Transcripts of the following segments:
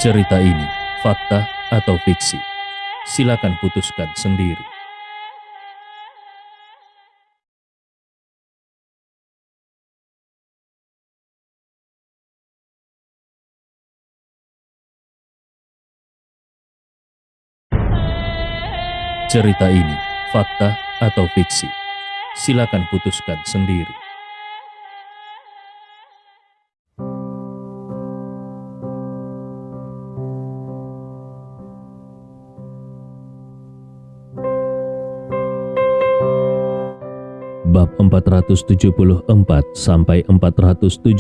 Cerita ini fakta atau fiksi? Silakan putuskan sendiri. Cerita ini fakta atau fiksi? Silakan putuskan sendiri. Bab 474 sampai 475.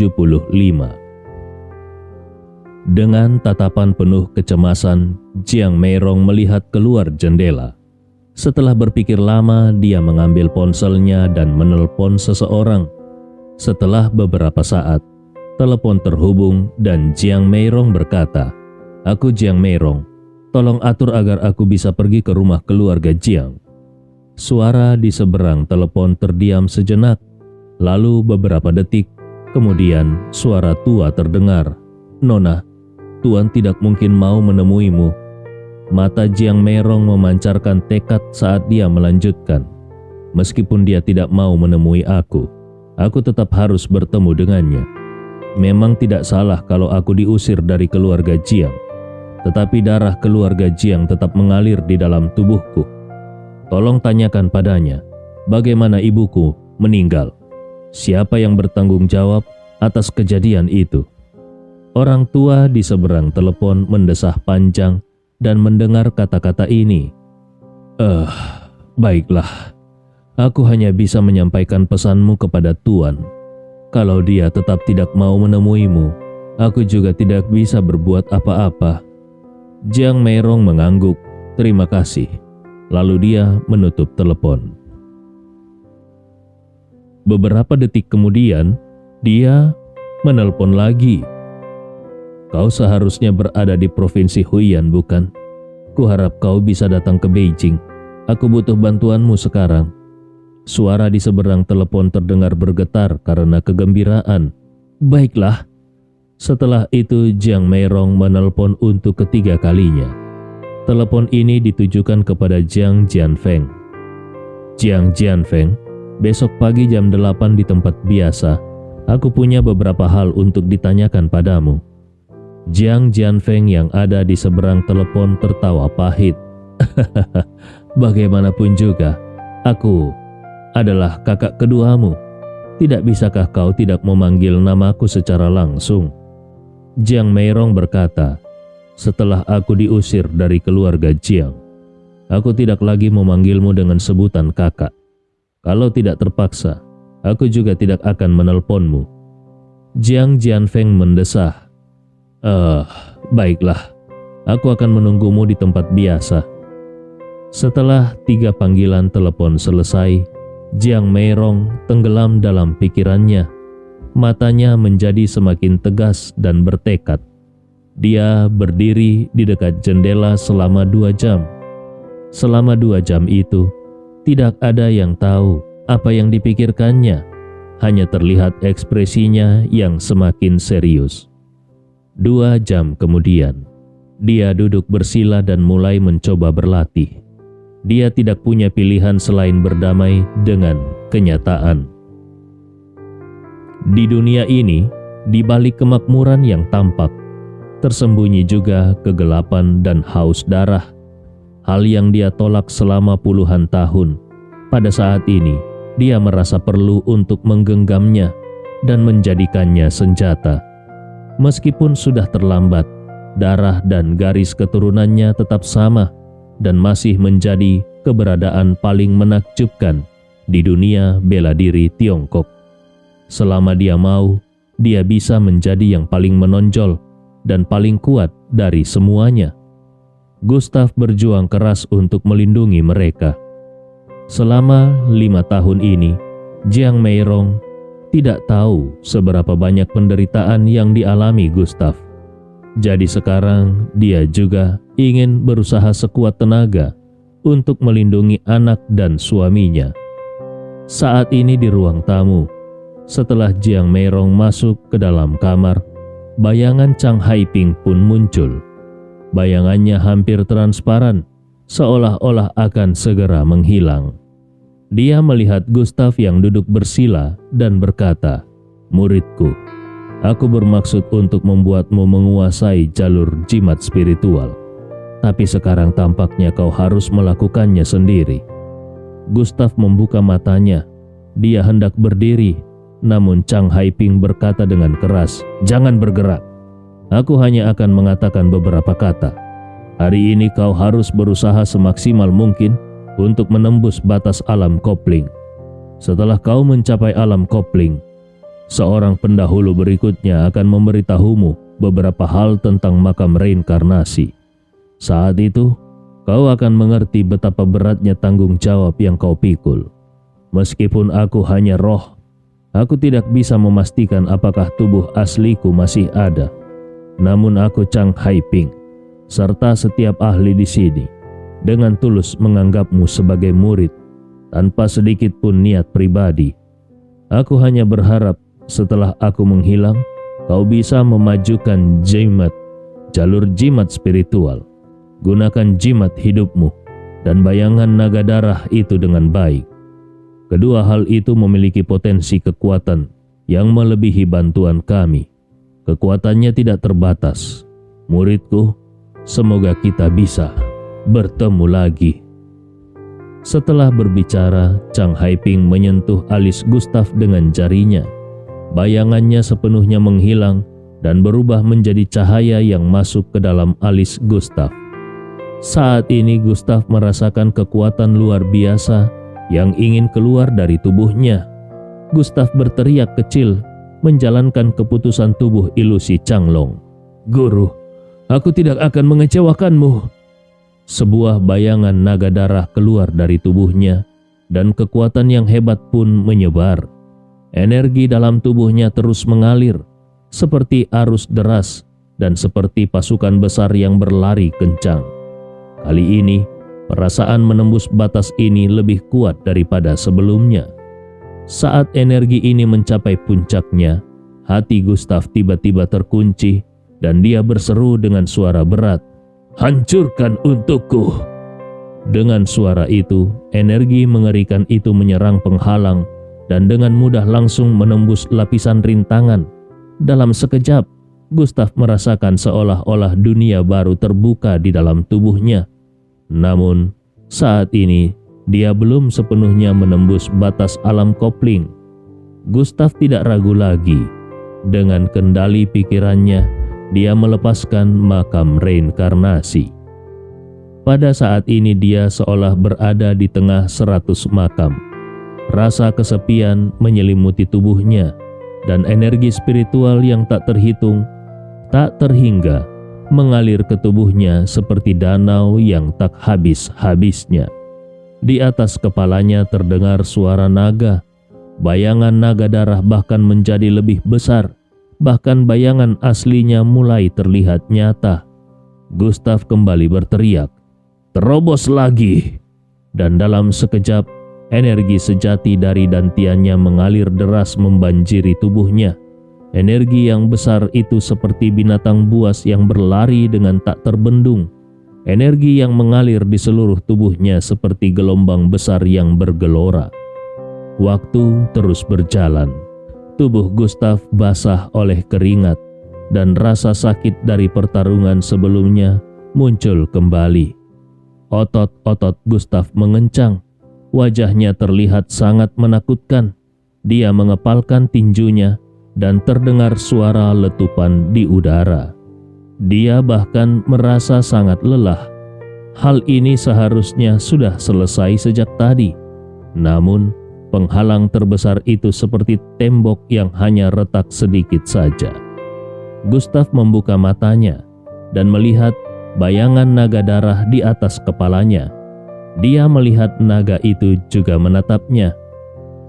Dengan tatapan penuh kecemasan, Jiang Meirong melihat keluar jendela. Setelah berpikir lama, dia mengambil ponselnya dan menelpon seseorang. Setelah beberapa saat, telepon terhubung dan Jiang Meirong berkata, "Aku Jiang Meirong, tolong atur agar aku bisa pergi ke rumah keluarga Jiang." Suara di seberang telepon terdiam sejenak, lalu beberapa detik kemudian suara tua terdengar. "Nona, Tuan tidak mungkin mau menemuimu." Mata Jiang Meirong memancarkan tekad saat dia melanjutkan, "Meskipun dia tidak mau menemui aku tetap harus bertemu dengannya. Memang tidak salah kalau aku diusir dari keluarga Jiang, tetapi darah keluarga Jiang tetap mengalir di dalam tubuhku. Tolong tanyakan padanya, bagaimana ibuku meninggal? Siapa yang bertanggung jawab atas kejadian itu?" Orang tua di seberang telepon mendesah panjang dan mendengar kata-kata ini. Baiklah. Aku hanya bisa menyampaikan pesanmu kepada Tuan. Kalau dia tetap tidak mau menemuimu, aku juga tidak bisa berbuat apa-apa." Jiang Meirong mengangguk, "Terima kasih." Lalu dia menutup telepon. Beberapa detik kemudian, dia menelpon lagi. "Kau seharusnya berada di provinsi Huiyan, bukan? Kuharap kau bisa datang ke Beijing. Aku butuh bantuanmu sekarang." Suara di seberang telepon terdengar bergetar karena kegembiraan. "Baiklah." Setelah itu Jiang Meirong menelpon untuk ketiga kalinya. Telepon ini ditujukan kepada Jiang Jianfeng. "Jiang Jianfeng, besok pagi jam 8 di tempat biasa. Aku punya beberapa hal untuk ditanyakan padamu." Jiang Jianfeng yang ada di seberang telepon tertawa pahit. "Bagaimanapun juga, aku adalah kakak keduamu. Tidak bisakah kau tidak memanggil namaku secara langsung?" Jiang Meirong berkata, "Setelah aku diusir dari keluarga Jiang, aku tidak lagi memanggilmu dengan sebutan kakak. Kalau tidak terpaksa, aku juga tidak akan menelponmu." Jiang Jianfeng mendesah, Baiklah, aku akan menunggumu di tempat biasa." Setelah 3 panggilan telepon selesai, Jiang Meirong tenggelam dalam pikirannya. Matanya menjadi semakin tegas dan bertekad. Dia berdiri di dekat jendela selama 2 jam. Selama 2 jam itu, tidak ada yang tahu apa yang dipikirkannya. Hanya terlihat ekspresinya yang semakin serius. 2 jam kemudian, dia duduk bersila dan mulai mencoba berlatih. Dia tidak punya pilihan selain berdamai dengan kenyataan. Di dunia ini, di balik kemakmuran yang tampak, tersembunyi juga kegelapan dan haus darah. Hal yang dia tolak selama puluhan tahun. Pada saat ini, dia merasa perlu untuk menggenggamnya dan menjadikannya senjata. Meskipun sudah terlambat, darah dan garis keturunannya tetap sama dan masih menjadi keberadaan paling menakjubkan di dunia bela diri Tiongkok. Selama dia mau, dia bisa menjadi yang paling menonjol dan paling kuat dari semuanya. Gustav berjuang keras untuk melindungi mereka. Selama 5 tahun ini, Jiang Meirong tidak tahu seberapa banyak penderitaan yang dialami Gustav. Jadi sekarang dia juga ingin berusaha sekuat tenaga untuk melindungi anak dan suaminya. Saat ini di ruang tamu, setelah Jiang Meirong masuk ke dalam kamar, bayangan Chang Haiping pun muncul. Bayangannya hampir transparan, seolah-olah akan segera menghilang. Dia melihat Gustav yang duduk bersila dan berkata, "Muridku, aku bermaksud untuk membuatmu menguasai jalur jimat spiritual. Tapi sekarang tampaknya kau harus melakukannya sendiri." Gustav membuka matanya. Dia hendak berdiri, namun Chang Haiping berkata dengan keras, "Jangan bergerak. Aku hanya akan mengatakan beberapa kata. Hari ini kau harus berusaha semaksimal mungkin untuk menembus batas alam kopling. Setelah kau mencapai alam kopling, seorang pendahulu berikutnya akan memberitahumu beberapa hal tentang makam reinkarnasi. Saat itu, kau akan mengerti betapa beratnya tanggung jawab yang kau pikul. Meskipun aku hanya roh, aku tidak bisa memastikan apakah tubuh asliku masih ada. Namun aku Chang Haiping, serta setiap ahli di sini, dengan tulus menganggapmu sebagai murid, tanpa sedikit pun niat pribadi. Aku hanya berharap setelah aku menghilang, kau bisa memajukan jalur jimat spiritual. Gunakan jimat hidupmu dan bayangan naga darah itu dengan baik. Kedua hal itu memiliki potensi kekuatan yang melebihi bantuan kami. Kekuatannya tidak terbatas. Muridku, semoga kita bisa bertemu lagi." Setelah berbicara, Chang Haiping menyentuh alis Gustav dengan jarinya. Bayangannya sepenuhnya menghilang dan berubah menjadi cahaya yang masuk ke dalam alis Gustav. Saat ini Gustav merasakan kekuatan luar biasa yang ingin keluar dari tubuhnya. Gustav berteriak kecil, menjalankan keputusan tubuh ilusi Changlong. "Guru, aku tidak akan mengecewakanmu." Sebuah bayangan naga darah keluar dari tubuhnya dan kekuatan yang hebat pun menyebar. Energi dalam tubuhnya terus mengalir seperti arus deras dan seperti pasukan besar yang berlari kencang. Kali ini, perasaan menembus batas ini lebih kuat daripada sebelumnya. Saat energi ini mencapai puncaknya, hati Gustav tiba-tiba terkunci dan dia berseru dengan suara berat, "Hancurkan untukku!" Dengan suara itu, energi mengerikan itu menyerang penghalang dan dengan mudah langsung menembus lapisan rintangan. Dalam sekejap, Gustav merasakan seolah-olah dunia baru terbuka di dalam tubuhnya. Namun, saat ini dia belum sepenuhnya menembus batas alam kopling. Gustav tidak ragu lagi. Dengan kendali pikirannya, dia melepaskan makam reinkarnasi. Pada saat ini dia seolah berada di tengah 100 makam. Rasa kesepian menyelimuti tubuhnya dan energi spiritual yang tak terhitung, tak terhingga mengalir ke tubuhnya seperti danau yang tak habis-habisnya. Di atas kepalanya terdengar suara naga. Bayangan naga darah bahkan menjadi lebih besar. Bahkan bayangan aslinya mulai terlihat nyata. Gustav kembali berteriak, "Terobos lagi!" Dan dalam sekejap, energi sejati dari dantiannya mengalir deras membanjiri tubuhnya. Energi yang besar itu seperti binatang buas yang berlari dengan tak terbendung. Energi yang mengalir di seluruh tubuhnya seperti gelombang besar yang bergelora. Waktu terus berjalan. Tubuh Gustav basah oleh keringat dan rasa sakit dari pertarungan sebelumnya muncul kembali. Otot-otot Gustav mengencang. Wajahnya terlihat sangat menakutkan. Dia mengepalkan tinjunya dan terdengar suara letupan di udara. Dia bahkan merasa sangat lelah. Hal ini seharusnya sudah selesai sejak tadi. Namun, penghalang terbesar itu seperti tembok yang hanya retak sedikit saja. Gustav membuka matanya dan melihat bayangan naga darah di atas kepalanya. Dia melihat naga itu juga menatapnya.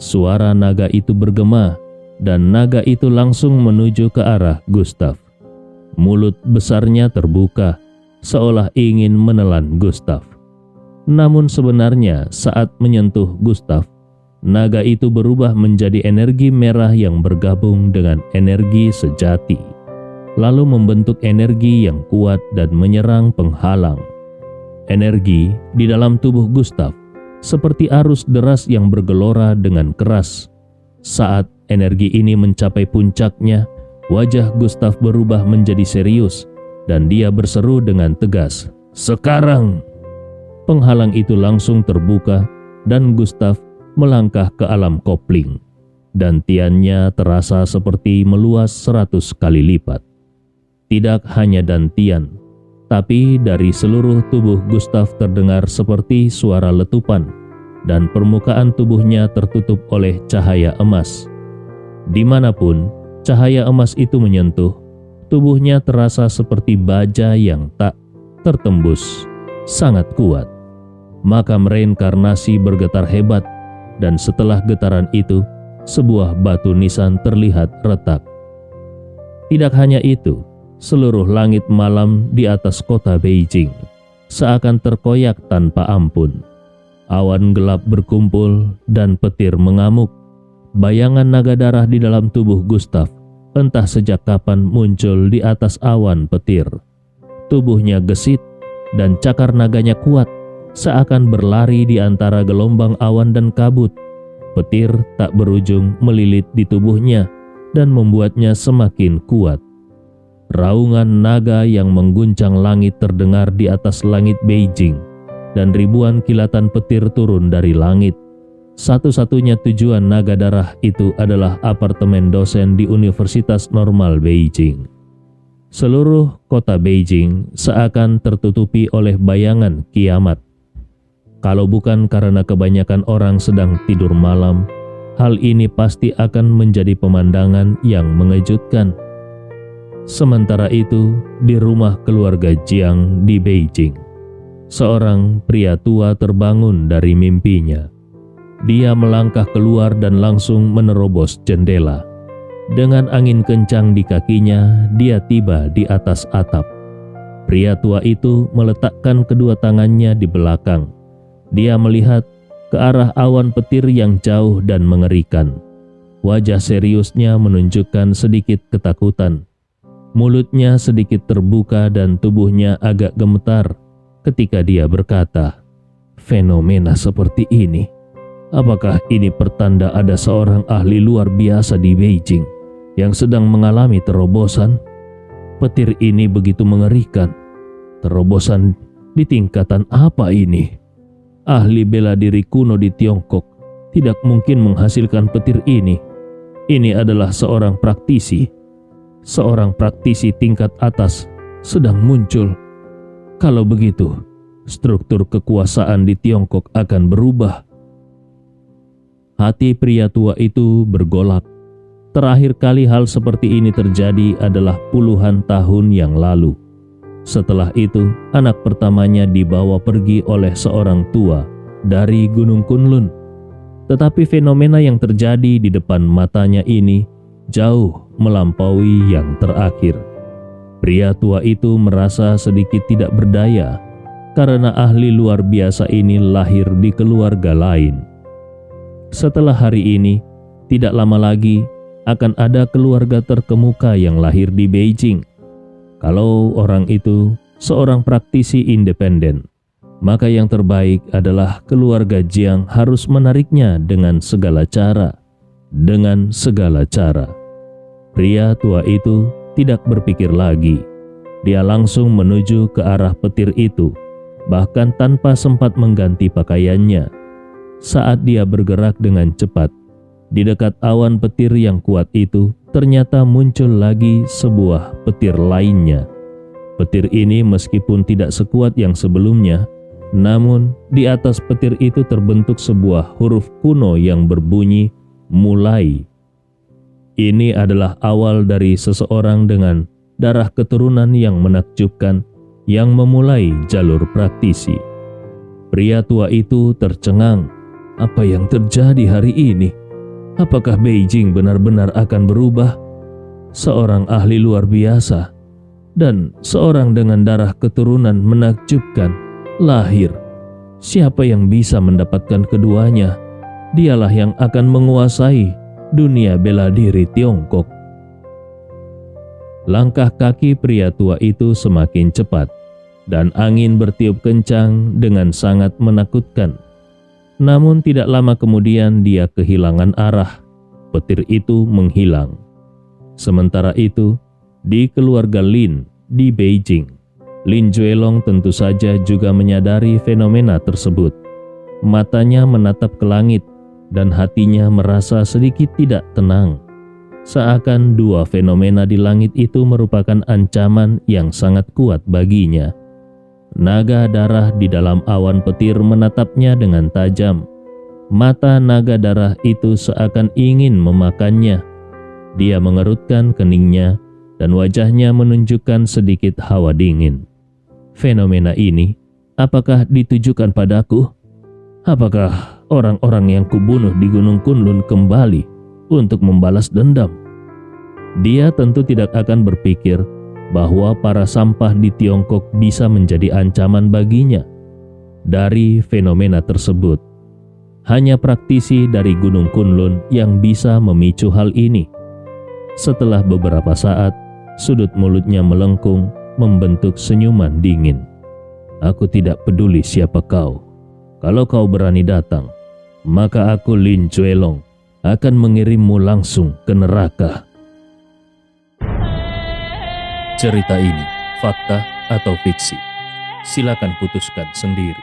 Suara naga itu bergema dan naga itu langsung menuju ke arah Gustav. Mulut besarnya terbuka, seolah ingin menelan Gustav. Namun sebenarnya saat menyentuh Gustav, naga itu berubah menjadi energi merah yang bergabung dengan energi sejati. lalu membentuk energi yang kuat dan menyerang penghalang. Energi di dalam tubuh Gustav seperti arus deras yang bergelora dengan keras. Saat energi ini mencapai puncaknya, wajah Gustav berubah menjadi serius dan dia berseru dengan tegas, "Sekarang!" Penghalang itu langsung terbuka dan Gustav melangkah ke alam kopling. Dantiannya terasa seperti meluas 100 kali lipat. Tidak hanya dantian, tapi dari seluruh tubuh Gustav terdengar seperti suara letupan dan permukaan tubuhnya tertutup oleh cahaya emas. Dimanapun cahaya emas itu menyentuh, tubuhnya terasa seperti baja yang tak tertembus, sangat kuat. Maka reinkarnasi bergetar hebat dan setelah getaran itu, sebuah batu nisan terlihat retak. Tidak hanya itu, seluruh langit malam di atas kota Beijing seakan terkoyak tanpa ampun. Awan gelap berkumpul dan petir mengamuk. Bayangan naga darah di dalam tubuh Gustav entah sejak kapan muncul di atas awan petir. Tubuhnya gesit dan cakar naganya kuat, seakan berlari di antara gelombang awan dan kabut. Petir tak berujung melilit di tubuhnya dan membuatnya semakin kuat. Raungan naga yang mengguncang langit terdengar di atas langit Beijing, dan ribuan kilatan petir turun dari langit. Satu-satunya tujuan naga darah itu adalah apartemen dosen di Universitas Normal Beijing. Seluruh kota Beijing seakan tertutupi oleh bayangan kiamat. Kalau bukan karena kebanyakan orang sedang tidur malam, hal ini pasti akan menjadi pemandangan yang mengejutkan. Sementara itu, di rumah keluarga Jiang di Beijing, seorang pria tua terbangun dari mimpinya. Dia melangkah keluar dan langsung menerobos jendela. Dengan angin kencang di kakinya, dia tiba di atas atap. Pria tua itu meletakkan kedua tangannya di belakang. Dia melihat ke arah awan petir yang jauh dan mengerikan. Wajah seriusnya menunjukkan sedikit ketakutan. Mulutnya sedikit terbuka dan tubuhnya agak gemetar ketika dia berkata, "Fenomena seperti ini, apakah ini pertanda ada seorang ahli luar biasa di Beijing yang sedang mengalami terobosan? Petir ini begitu mengerikan. Terobosan di tingkatan apa ini? Ahli bela diri kuno di Tiongkok tidak mungkin menghasilkan petir ini. Ini adalah seorang praktisi. Seorang praktisi tingkat atas sedang muncul. Kalau begitu, struktur kekuasaan di Tiongkok akan berubah." Hati pria tua itu bergolak. Terakhir kali hal seperti ini terjadi adalah puluhan tahun yang lalu. Setelah itu, anak pertamanya dibawa pergi oleh seorang tua dari Gunung Kunlun. Tetapi fenomena yang terjadi di depan matanya ini jauh melampaui yang terakhir. Pria tua itu merasa sedikit tidak berdaya karena ahli luar biasa ini lahir di keluarga lain. Setelah hari ini, tidak lama lagi akan ada keluarga terkemuka yang lahir di Beijing. Kalau orang itu seorang praktisi independen, maka yang terbaik adalah keluarga Jiang harus menariknya dengan segala cara. Dengan segala cara. Pria tua itu tidak berpikir lagi. Dia langsung menuju ke arah petir itu, bahkan tanpa sempat mengganti pakaiannya. Saat dia bergerak dengan cepat, di dekat awan petir yang kuat itu, ternyata muncul lagi sebuah petir lainnya. Petir ini meskipun tidak sekuat yang sebelumnya, namun di atas petir itu terbentuk sebuah huruf kuno yang berbunyi "mulai". Ini adalah awal dari seseorang dengan darah keturunan yang menakjubkan yang memulai jalur praktisi. Pria tua itu tercengang. Apa yang terjadi hari ini? Apakah Beijing benar-benar akan berubah? Seorang ahli luar biasa dan seorang dengan darah keturunan menakjubkan lahir. Siapa yang bisa mendapatkan keduanya? Dialah yang akan menguasai dunia bela diri Tiongkok. Langkah kaki pria tua itu semakin cepat, dan angin bertiup kencang dengan sangat menakutkan. Namun tidak lama kemudian dia kehilangan arah. Petir itu menghilang. Sementara itu, di keluarga Lin di Beijing, Lin Juelong tentu saja juga menyadari fenomena tersebut. Matanya menatap ke langit dan hatinya merasa sedikit tidak tenang. Seakan dua fenomena di langit itu merupakan ancaman yang sangat kuat baginya. Naga darah di dalam awan petir menatapnya dengan tajam. Mata naga darah itu seakan ingin memakannya. Dia mengerutkan keningnya dan wajahnya menunjukkan sedikit hawa dingin. Fenomena ini, apakah ditujukan padaku? Apakah orang-orang yang kubunuh di Gunung Kunlun kembali untuk membalas dendam? Dia tentu tidak akan berpikir bahwa para sampah di Tiongkok bisa menjadi ancaman baginya. Dari fenomena tersebut, hanya praktisi dari Gunung Kunlun yang bisa memicu hal ini. Setelah beberapa saat, sudut mulutnya melengkung, membentuk senyuman dingin. Aku tidak peduli siapa kau. Kalau kau berani datang, maka aku Lin Juelong akan mengirimmu langsung ke neraka. Cerita ini fakta atau fiksi? Silakan putuskan sendiri.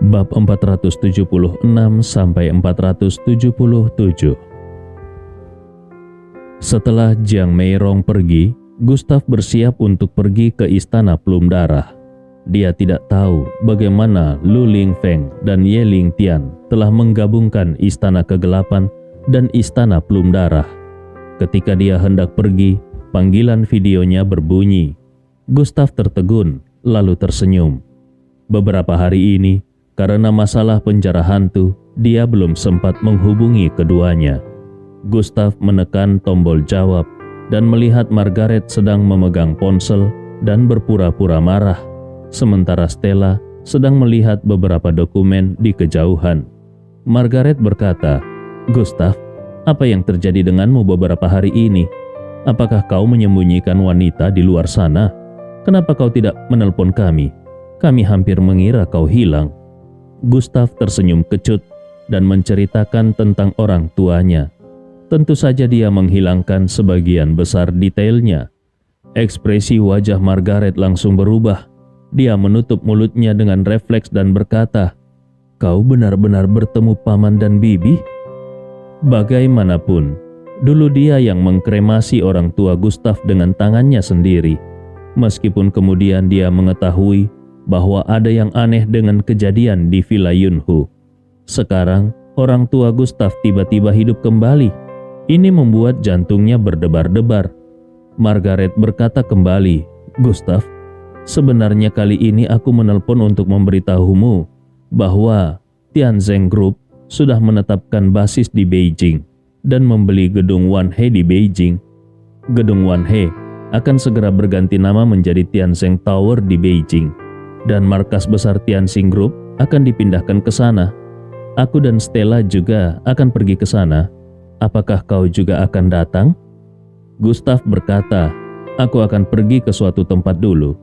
Bab 476 sampai 477. Setelah Jiang Meirong pergi, Gustav bersiap untuk pergi ke istana Plum Darah. Dia tidak tahu bagaimana Lu Lingfeng dan Ye Lingtian telah menggabungkan istana kegelapan dan istana Plum Darah. Ketika dia hendak pergi, panggilan videonya berbunyi. Gustav tertegun, lalu tersenyum. Beberapa hari ini, karena masalah penjara hantu, dia belum sempat menghubungi keduanya. Gustav menekan tombol jawab dan melihat Margaret sedang memegang ponsel dan berpura-pura marah, sementara Stella sedang melihat beberapa dokumen di kejauhan. Margaret berkata, "Gustav, apa yang terjadi denganmu beberapa hari ini? Apakah kau menyembunyikan wanita di luar sana? Kenapa kau tidak menelpon kami? Kami hampir mengira kau hilang." Gustav tersenyum kecut dan menceritakan tentang orang tuanya. Tentu saja dia menghilangkan sebagian besar detailnya. Ekspresi wajah Margaret langsung berubah. Dia menutup mulutnya dengan refleks dan berkata, "Kau benar-benar bertemu paman dan bibi?" Bagaimanapun, dulu dia yang mengkremasi orang tua Gustav dengan tangannya sendiri. Meskipun kemudian dia mengetahui bahwa ada yang aneh dengan kejadian di Villa Yunhu. Sekarang, orang tua Gustav tiba-tiba hidup kembali. Ini membuat jantungnya berdebar-debar. Margaret berkata kembali, "Gustav, sebenarnya kali ini aku menelpon untuk memberitahumu bahwa Tianzeng Group sudah menetapkan basis di Beijing dan membeli gedung Wanhe di Beijing. Gedung Wanhe akan segera berganti nama menjadi Tianzeng Tower di Beijing. Dan markas besar Tianxing Group akan dipindahkan ke sana. Aku dan Stella juga akan pergi ke sana. Apakah kau juga akan datang?" Gustav berkata, "Aku akan pergi ke suatu tempat dulu."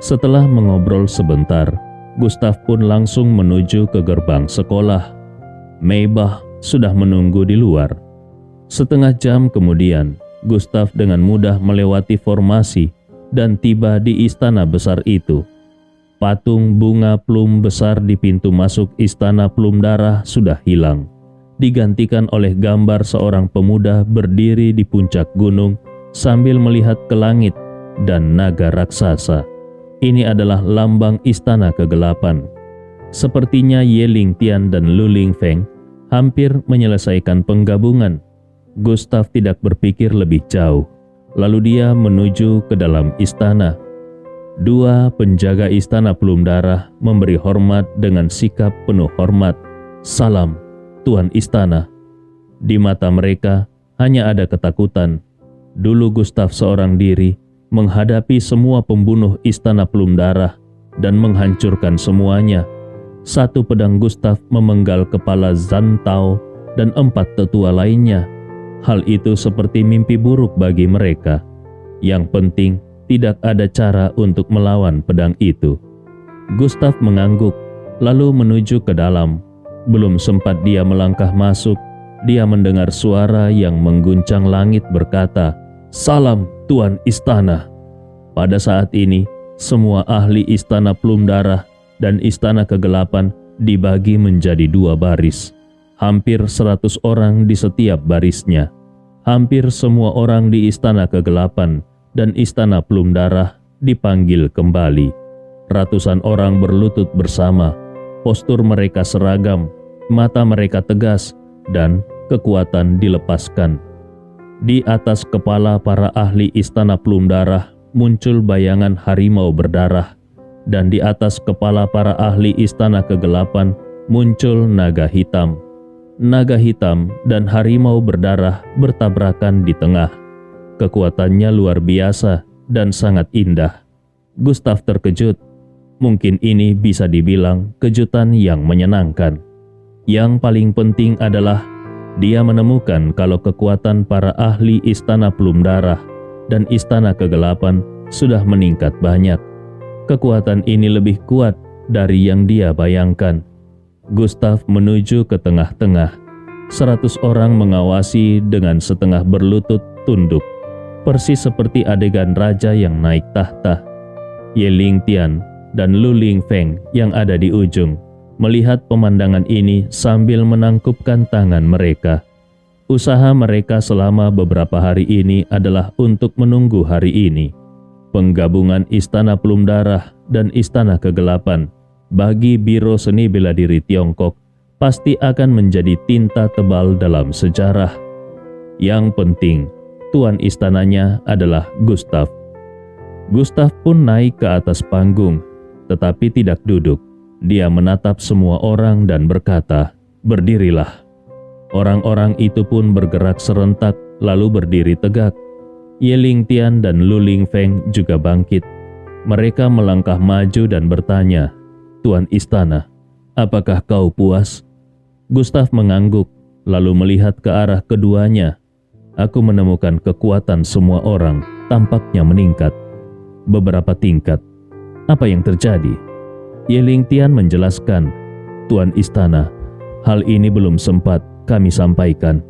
Setelah mengobrol sebentar, Gustav pun langsung menuju ke gerbang sekolah. Maybach sudah menunggu di luar. Setengah jam kemudian, Gustav dengan mudah melewati formasi dan tiba di istana besar itu. Patung bunga plum besar di pintu masuk istana Plum Darah sudah hilang, digantikan oleh gambar seorang pemuda berdiri di puncak gunung sambil melihat ke langit dan naga raksasa. Ini adalah lambang istana kegelapan. Sepertinya Ye Lingtian dan Lu Lingfeng hampir menyelesaikan penggabungan. Gustav tidak berpikir lebih jauh, lalu dia menuju ke dalam istana. Dua penjaga istana Plum Darah memberi hormat dengan sikap penuh hormat. "Salam, Tuan Istana." Di mata mereka hanya ada ketakutan. Dulu Gustav seorang diri menghadapi semua pembunuh istana Plum Darah dan menghancurkan semuanya. Satu pedang Gustav memenggal kepala Zantau dan 4 tetua lainnya. Hal itu seperti mimpi buruk bagi mereka. Yang penting, tidak ada cara untuk melawan pedang itu. Gustav mengangguk, lalu menuju ke dalam. Belum sempat dia melangkah masuk, dia mendengar suara yang mengguncang langit berkata, "Salam, Tuan Istana." Pada saat ini, semua ahli Istana Plum Darah dan Istana Kegelapan dibagi menjadi 2 baris. Hampir 100 orang di setiap barisnya. Hampir semua orang di Istana Kegelapan dan Istana Plum Darah dipanggil kembali. Ratusan orang berlutut bersama. Postur mereka seragam, mata mereka tegas, dan kekuatan dilepaskan. Di atas kepala para ahli Istana Plum Darah muncul bayangan harimau berdarah, dan di atas kepala para ahli Istana Kegelapan muncul naga hitam. Naga hitam dan harimau berdarah bertabrakan di tengah. Kekuatannya luar biasa dan sangat indah. Gustav terkejut. Mungkin ini bisa dibilang kejutan yang menyenangkan. Yang paling penting adalah dia menemukan kalau kekuatan para ahli Istana Plum Darah dan Istana Kegelapan sudah meningkat banyak. Kekuatan ini lebih kuat dari yang dia bayangkan. Gustav menuju ke tengah-tengah. 100 orang mengawasi dengan setengah berlutut tunduk, persis seperti adegan raja yang naik tahta. Ye Lingtian dan Lu Lingfeng yang ada di ujung melihat pemandangan ini sambil menangkupkan tangan mereka. Usaha mereka selama beberapa hari ini adalah untuk menunggu hari ini. Penggabungan Istana Plum Darah dan Istana Kegelapan bagi Biro Seni Bela Diri Tiongkok pasti akan menjadi tinta tebal dalam sejarah. Yang penting, tuan istananya adalah Gustav. Gustav pun naik ke atas panggung, tetapi tidak duduk. Dia menatap semua orang dan berkata, "Berdirilah." Orang-orang itu pun bergerak serentak lalu berdiri tegak. Ye Lingtian dan Lu Lingfeng juga bangkit. Mereka melangkah maju dan bertanya, "Tuan Istana, apakah kau puas?" Gustav mengangguk, lalu melihat ke arah keduanya. "Aku menemukan kekuatan semua orang tampaknya meningkat beberapa tingkat. Apa yang terjadi?" Ye Lingtian menjelaskan, "Tuan Istana, hal ini belum sempat kami sampaikan.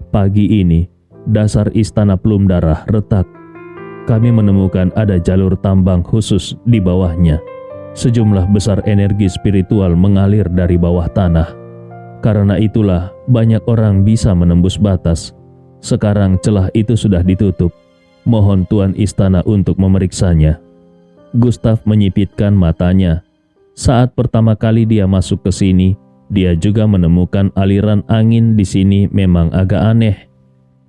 Pagi ini, dasar Istana Plum Darah retak. Kami menemukan ada jalur tambang khusus di bawahnya. Sejumlah besar energi spiritual mengalir dari bawah tanah. Karena itulah banyak orang bisa menembus batas. Sekarang celah itu sudah ditutup. Mohon Tuan Istana untuk memeriksanya." Gustav menyipitkan matanya. Saat pertama kali dia masuk ke sini, dia juga menemukan aliran angin di sini memang agak aneh.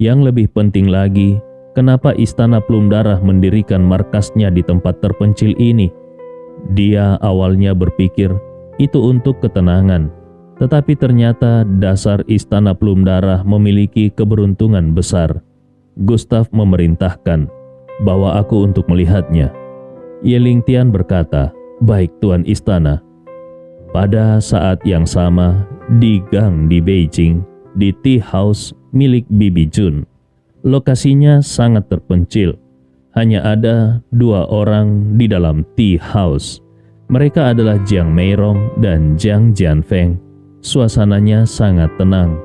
Yang lebih penting lagi, kenapa Istana Plum Darah mendirikan markasnya di tempat terpencil ini? Dia awalnya berpikir itu untuk ketenangan, tetapi ternyata dasar Istana Plum Darah memiliki keberuntungan besar. Gustav memerintahkan, "Bawa aku untuk melihatnya." Ye Lingtian berkata, "Baik Tuan Istana." Pada saat yang sama, di gang di Beijing, di tea house milik Bibi Jun. Lokasinya sangat terpencil. Hanya ada 2 orang di dalam tea house. Mereka adalah Jiang Meirong dan Jiang Jianfeng. Suasananya sangat tenang.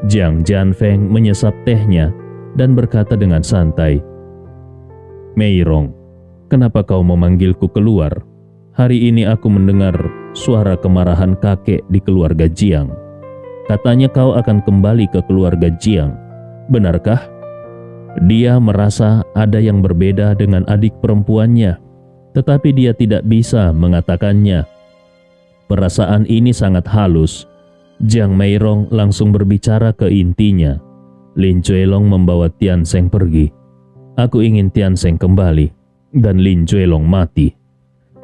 Jiang Jianfeng menyesap tehnya dan berkata dengan santai, "Meirong, kenapa kau memanggilku keluar? Hari ini aku mendengar suara kemarahan kakek di keluarga Jiang. Katanya kau akan kembali ke keluarga Jiang. Benarkah?" Dia merasa ada yang berbeda dengan adik perempuannya, tetapi dia tidak bisa mengatakannya. Perasaan ini sangat halus. Jiang Meirong langsung berbicara ke intinya. "Lin Juelong membawa Tian Seng pergi. Aku ingin Tian Seng kembali dan Lin Juelong mati."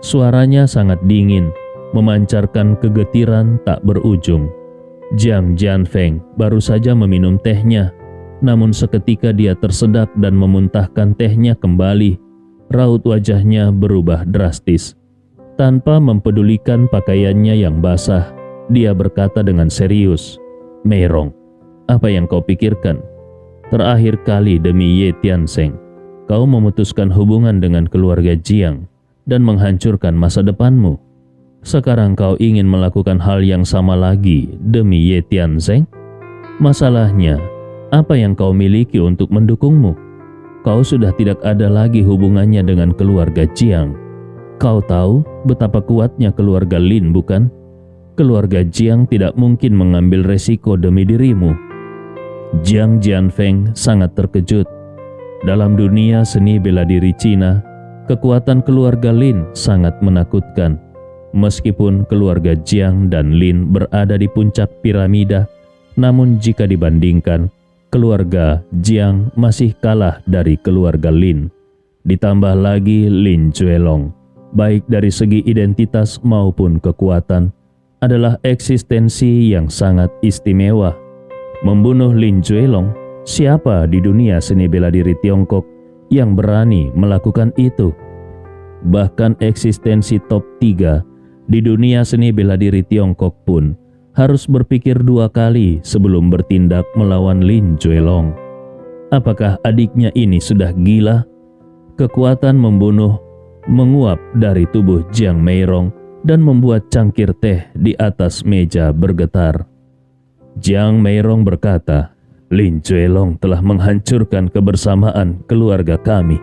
Suaranya sangat dingin, memancarkan kegetiran tak berujung. Jiang Jianfeng baru saja meminum tehnya. Namun seketika dia tersedak dan memuntahkan tehnya kembali. Raut wajahnya berubah drastis. Tanpa mempedulikan pakaiannya yang basah, dia berkata dengan serius, "Meirong, apa yang kau pikirkan? Terakhir kali demi Ye Tianzeng, kau memutuskan hubungan dengan keluarga Jiang dan menghancurkan masa depanmu. Sekarang kau ingin melakukan hal yang sama lagi demi Ye Tianzeng? Masalahnya, apa yang kau miliki untuk mendukungmu? Kau sudah tidak ada lagi hubungannya dengan keluarga Jiang. Kau tahu betapa kuatnya keluarga Lin, bukan? Keluarga Jiang tidak mungkin mengambil resiko demi dirimu." Jiang Jianfeng sangat terkejut. Dalam dunia seni bela diri Cina, kekuatan keluarga Lin sangat menakutkan. Meskipun keluarga Jiang dan Lin berada di puncak piramida, namun jika dibandingkan, keluarga Jiang masih kalah dari keluarga Lin. Ditambah lagi Lin Juelong, baik dari segi identitas maupun kekuatan, adalah eksistensi yang sangat istimewa. Membunuh Lin Juelong, siapa di dunia seni bela diri Tiongkok yang berani melakukan itu? Bahkan eksistensi top 3 di dunia seni bela diri Tiongkok pun harus berpikir 2 kali sebelum bertindak melawan Lin Juelong. Apakah adiknya ini sudah gila? Kekuatan membunuh menguap dari tubuh Jiang Meirong dan membuat cangkir teh di atas meja bergetar. Jiang Meirong berkata, "Lin Juelong telah menghancurkan kebersamaan keluarga kami.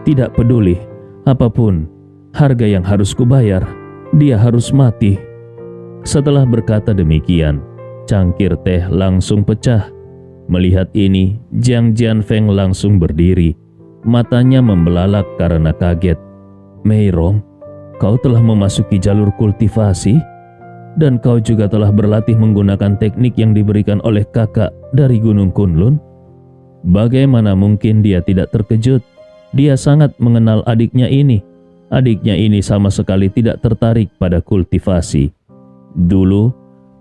Tidak peduli apapun harga yang harus kubayar, dia harus mati." Setelah berkata demikian, cangkir teh langsung pecah. Melihat ini, Jiang Jianfeng langsung berdiri. Matanya membelalak karena kaget. "Meirong, kau telah memasuki jalur kultivasi? Dan kau juga telah berlatih menggunakan teknik yang diberikan oleh kakak dari Gunung Kunlun?" Bagaimana mungkin dia tidak terkejut? Dia sangat mengenal adiknya ini. Adiknya ini sama sekali tidak tertarik pada kultivasi. Dulu,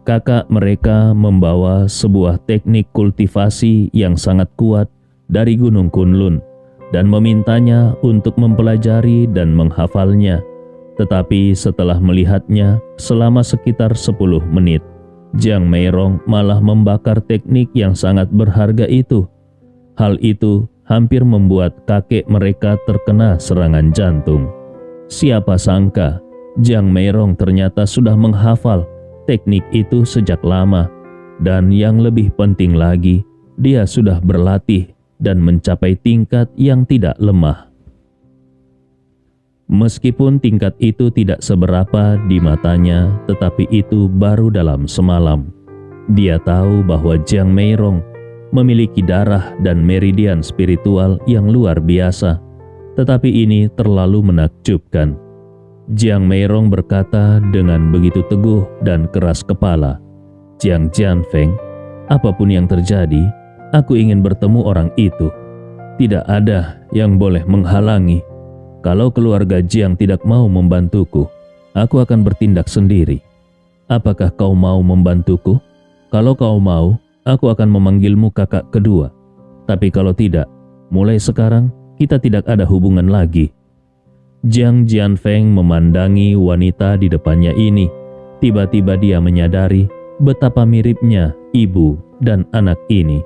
kakak mereka membawa sebuah teknik kultivasi yang sangat kuat dari Gunung Kunlun dan memintanya untuk mempelajari dan menghafalnya. Tetapi setelah melihatnya selama sekitar 10 menit, Jiang Meirong malah membakar teknik yang sangat berharga itu. Hal itu hampir membuat kakek mereka terkena serangan jantung. Siapa sangka Jiang Meirong ternyata sudah menghafal teknik itu sejak lama, dan yang lebih penting lagi, dia sudah berlatih dan mencapai tingkat yang tidak lemah. Meskipun tingkat itu tidak seberapa di matanya, tetapi itu baru dalam semalam. Dia tahu bahwa Jiang Meirong memiliki darah dan meridian spiritual yang luar biasa, tetapi ini terlalu menakjubkan. Jiang Meirong berkata dengan begitu teguh dan keras kepala, "Jiang Jianfeng, apapun yang terjadi, aku ingin bertemu orang itu. Tidak ada yang boleh menghalangi. Kalau keluarga Jiang tidak mau membantuku, aku akan bertindak sendiri. Apakah kau mau membantuku? Kalau kau mau, aku akan memanggilmu kakak kedua. Tapi kalau tidak, mulai sekarang kita tidak ada hubungan lagi." Jiang Jianfeng memandangi wanita di depannya ini. Tiba-tiba dia menyadari betapa miripnya ibu dan anak ini.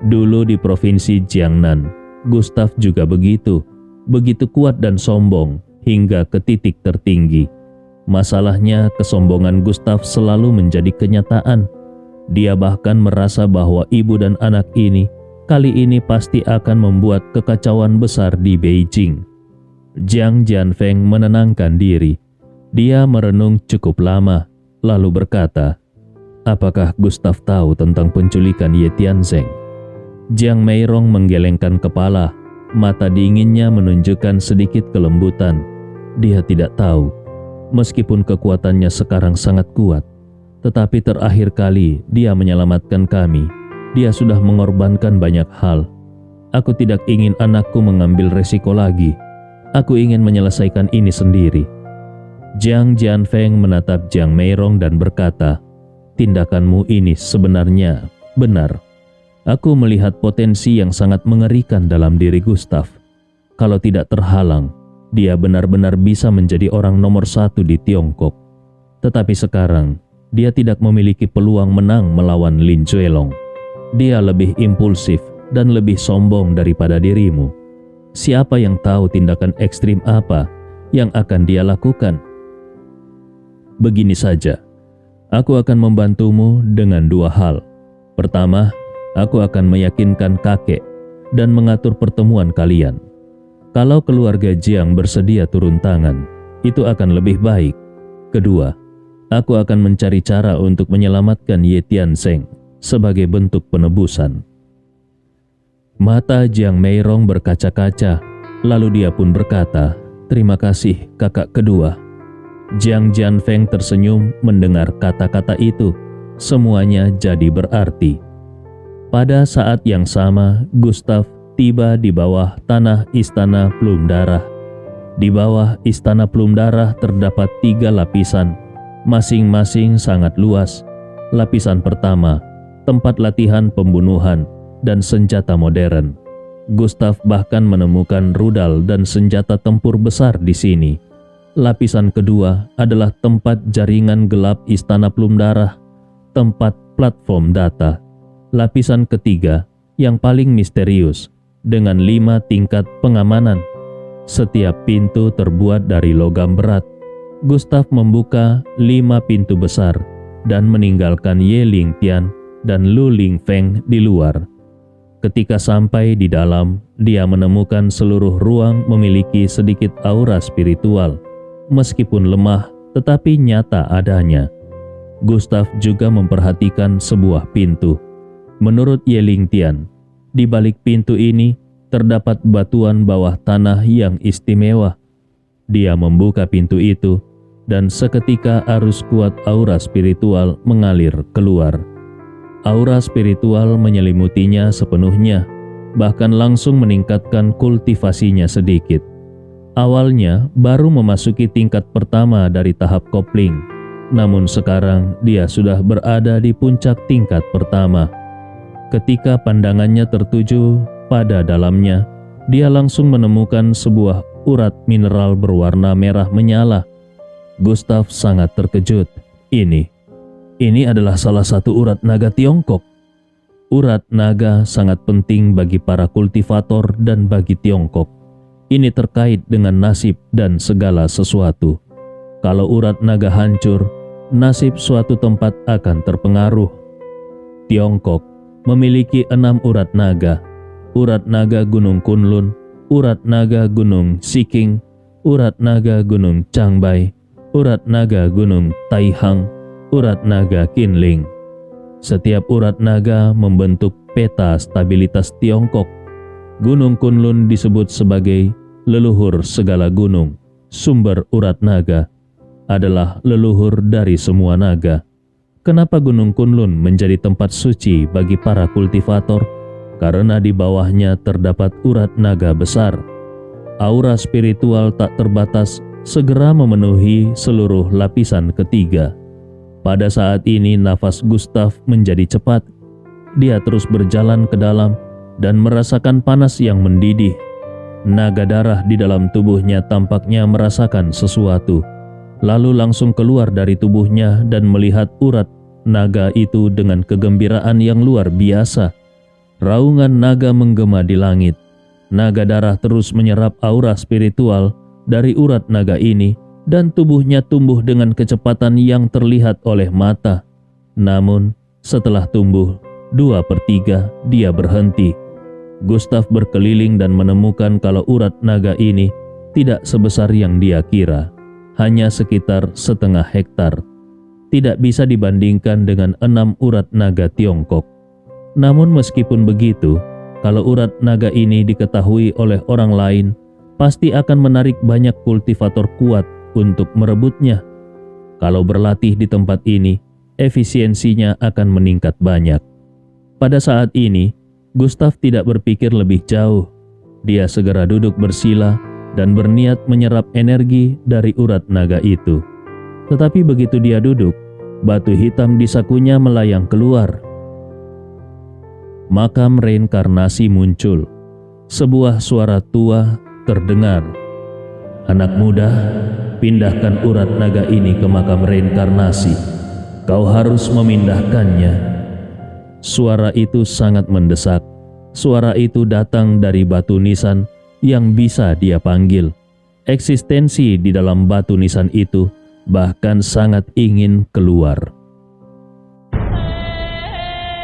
Dulu di provinsi Jiangnan, Gustav juga begitu kuat dan sombong hingga ke titik tertinggi. Masalahnya, kesombongan Gustav selalu menjadi kenyataan. Dia bahkan merasa bahwa ibu dan anak ini kali ini pasti akan membuat kekacauan besar di Beijing. Jiang Jianfeng menenangkan diri. Dia merenung cukup lama, lalu berkata, "Apakah Gustav tahu tentang penculikan Ye Tianzeng?" Jiang Meirong menggelengkan kepala. Mata dinginnya menunjukkan sedikit kelembutan. Dia tidak tahu. Meskipun kekuatannya sekarang sangat kuat, tetapi terakhir kali dia menyelamatkan kami, dia sudah mengorbankan banyak hal. Aku tidak ingin anakku mengambil resiko lagi. Aku ingin menyelesaikan ini sendiri. Jiang Jianfeng menatap Jiang Meirong dan berkata, "Tindakanmu ini sebenarnya benar. Aku melihat potensi yang sangat mengerikan dalam diri Gustav. Kalau tidak terhalang, dia benar-benar bisa menjadi orang nomor 1 di Tiongkok. Tetapi sekarang, dia tidak memiliki peluang menang melawan Lin Chuelong. Dia lebih impulsif dan lebih sombong daripada dirimu. Siapa yang tahu tindakan ekstrim apa yang akan dia lakukan? Begini saja, aku akan membantumu dengan 2 hal. Pertama, aku akan meyakinkan kakek dan mengatur pertemuan kalian. Kalau keluarga Jiang bersedia turun tangan, itu akan lebih baik. Kedua, aku akan mencari cara untuk menyelamatkan Ye Tianzeng sebagai bentuk penebusan. Mata Jiang Meirong berkaca-kaca, lalu dia pun berkata, "Terima kasih, kakak kedua." Jiang Jianfeng tersenyum mendengar kata-kata itu. Semuanya jadi berarti. Pada saat yang sama, Gustav tiba di bawah tanah Istana Plum Darah. Di bawah Istana Plum Darah terdapat 3 lapisan, masing-masing sangat luas. Lapisan pertama, tempat latihan pembunuhan dan senjata modern. Gustav bahkan menemukan rudal dan senjata tempur besar di sini. Lapisan kedua adalah tempat jaringan gelap Istana Plum Darah, tempat platform data. Lapisan ketiga, yang paling misterius, dengan 5 tingkat pengamanan. Setiap pintu terbuat dari logam berat. Gustav membuka 5 pintu besar dan meninggalkan Ye Lingtian dan Lu Lingfeng di luar. Ketika sampai di dalam, dia menemukan seluruh ruang memiliki sedikit aura spiritual, meskipun lemah tetapi nyata adanya. Gustav juga memperhatikan sebuah pintu. Menurut Ye Lingtian, di balik pintu ini terdapat batuan bawah tanah yang istimewa. Dia membuka pintu itu dan seketika arus kuat aura spiritual mengalir keluar. Aura spiritual menyelimutinya sepenuhnya, bahkan langsung meningkatkan kultivasinya sedikit. Awalnya baru memasuki tingkat pertama dari tahap kopling, namun sekarang dia sudah berada di puncak tingkat pertama. Ketika pandangannya tertuju pada dalamnya, dia langsung menemukan sebuah urat mineral berwarna merah menyala. Gustav sangat terkejut. Ini adalah salah satu urat naga Tiongkok. Urat naga sangat penting bagi para kultivator dan bagi Tiongkok. Ini terkait dengan nasib dan segala sesuatu. Kalau urat naga hancur, nasib suatu tempat akan terpengaruh. Tiongkok memiliki 6 urat naga. Urat naga Gunung Kunlun, urat naga Gunung Siking, urat naga Gunung Changbai, urat naga Gunung Taihang, urat naga Qinling. Setiap urat naga membentuk peta stabilitas Tiongkok. Gunung Kunlun disebut sebagai leluhur segala gunung. Sumber urat naga adalah leluhur dari semua naga. Kenapa Gunung Kunlun menjadi tempat suci bagi para kultivator? Karena di bawahnya terdapat urat naga besar. Aura spiritual tak terbatas segera memenuhi seluruh lapisan ketiga. Pada saat ini nafas Gustav menjadi cepat. Dia terus berjalan ke dalam dan merasakan panas yang mendidih. Naga darah di dalam tubuhnya tampaknya merasakan sesuatu, lalu langsung keluar dari tubuhnya dan melihat urat naga itu dengan kegembiraan yang luar biasa. Raungan naga menggema di langit. Naga darah terus menyerap aura spiritual dari urat naga ini dan tubuhnya tumbuh dengan kecepatan yang terlihat oleh mata. Namun setelah tumbuh 2/3 dia berhenti. Gustav berkeliling dan menemukan kalau urat naga ini tidak sebesar yang dia kira, hanya sekitar setengah hektar. Tidak bisa dibandingkan dengan 6 urat naga Tiongkok. Namun meskipun begitu, kalau urat naga ini diketahui oleh orang lain, pasti akan menarik banyak kultivator kuat untuk merebutnya. Kalau berlatih di tempat ini, efisiensinya akan meningkat banyak. Pada saat ini, Gustav tidak berpikir lebih jauh. Dia segera duduk bersila dan berniat menyerap energi dari urat naga itu. Tetapi begitu dia duduk, batu hitam di sakunya melayang keluar. makam reinkarnasi muncul. Sebuah suara tua terdengar. "Anak muda, pindahkan urat naga ini ke makam reinkarnasi. Kau harus memindahkannya." Suara itu sangat mendesak. Suara itu datang dari batu nisan yang bisa dia panggil. Eksistensi di dalam batu nisan itu bahkan sangat ingin keluar.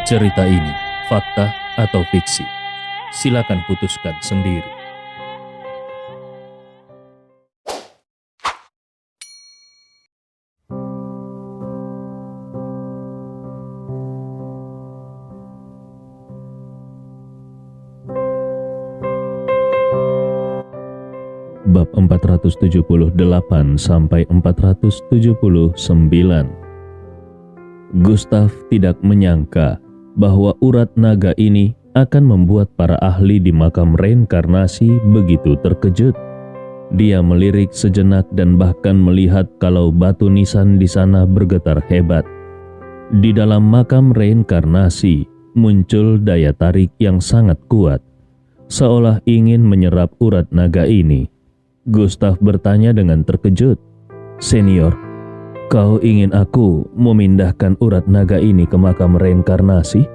Cerita ini fakta atau fiksi? Silakan putuskan sendiri. Bab 478 sampai 479. Gustav tidak menyangka bahwa urat naga ini akan membuat para ahli di makam reinkarnasi begitu terkejut. Dia melirik sejenak dan bahkan melihat kalau batu nisan di sana bergetar hebat. Di dalam makam reinkarnasi muncul daya tarik yang sangat kuat, seolah ingin menyerap urat naga ini. Gustav bertanya dengan terkejut, "Senior, kau ingin aku memindahkan urat naga ini ke makam reinkarnasi?"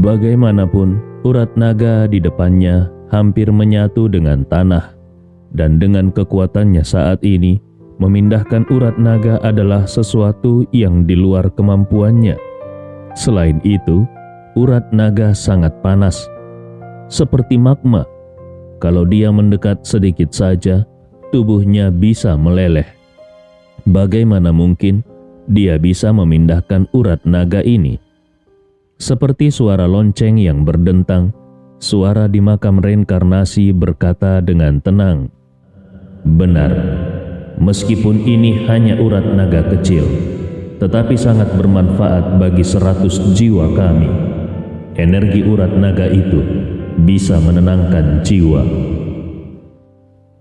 Bagaimanapun, urat naga di depannya hampir menyatu dengan tanah, dan dengan kekuatannya saat ini, memindahkan urat naga adalah sesuatu yang di luar kemampuannya. Selain itu, urat naga sangat panas, seperti magma. Kalau dia mendekat sedikit saja, tubuhnya bisa meleleh. Bagaimana mungkin dia bisa memindahkan urat naga ini? Seperti suara lonceng yang berdentang, suara di makam reinkarnasi berkata dengan tenang, "Benar, meskipun ini hanya urat naga kecil, tetapi sangat bermanfaat bagi 100 jiwa kami. Energi urat naga itu bisa menenangkan jiwa."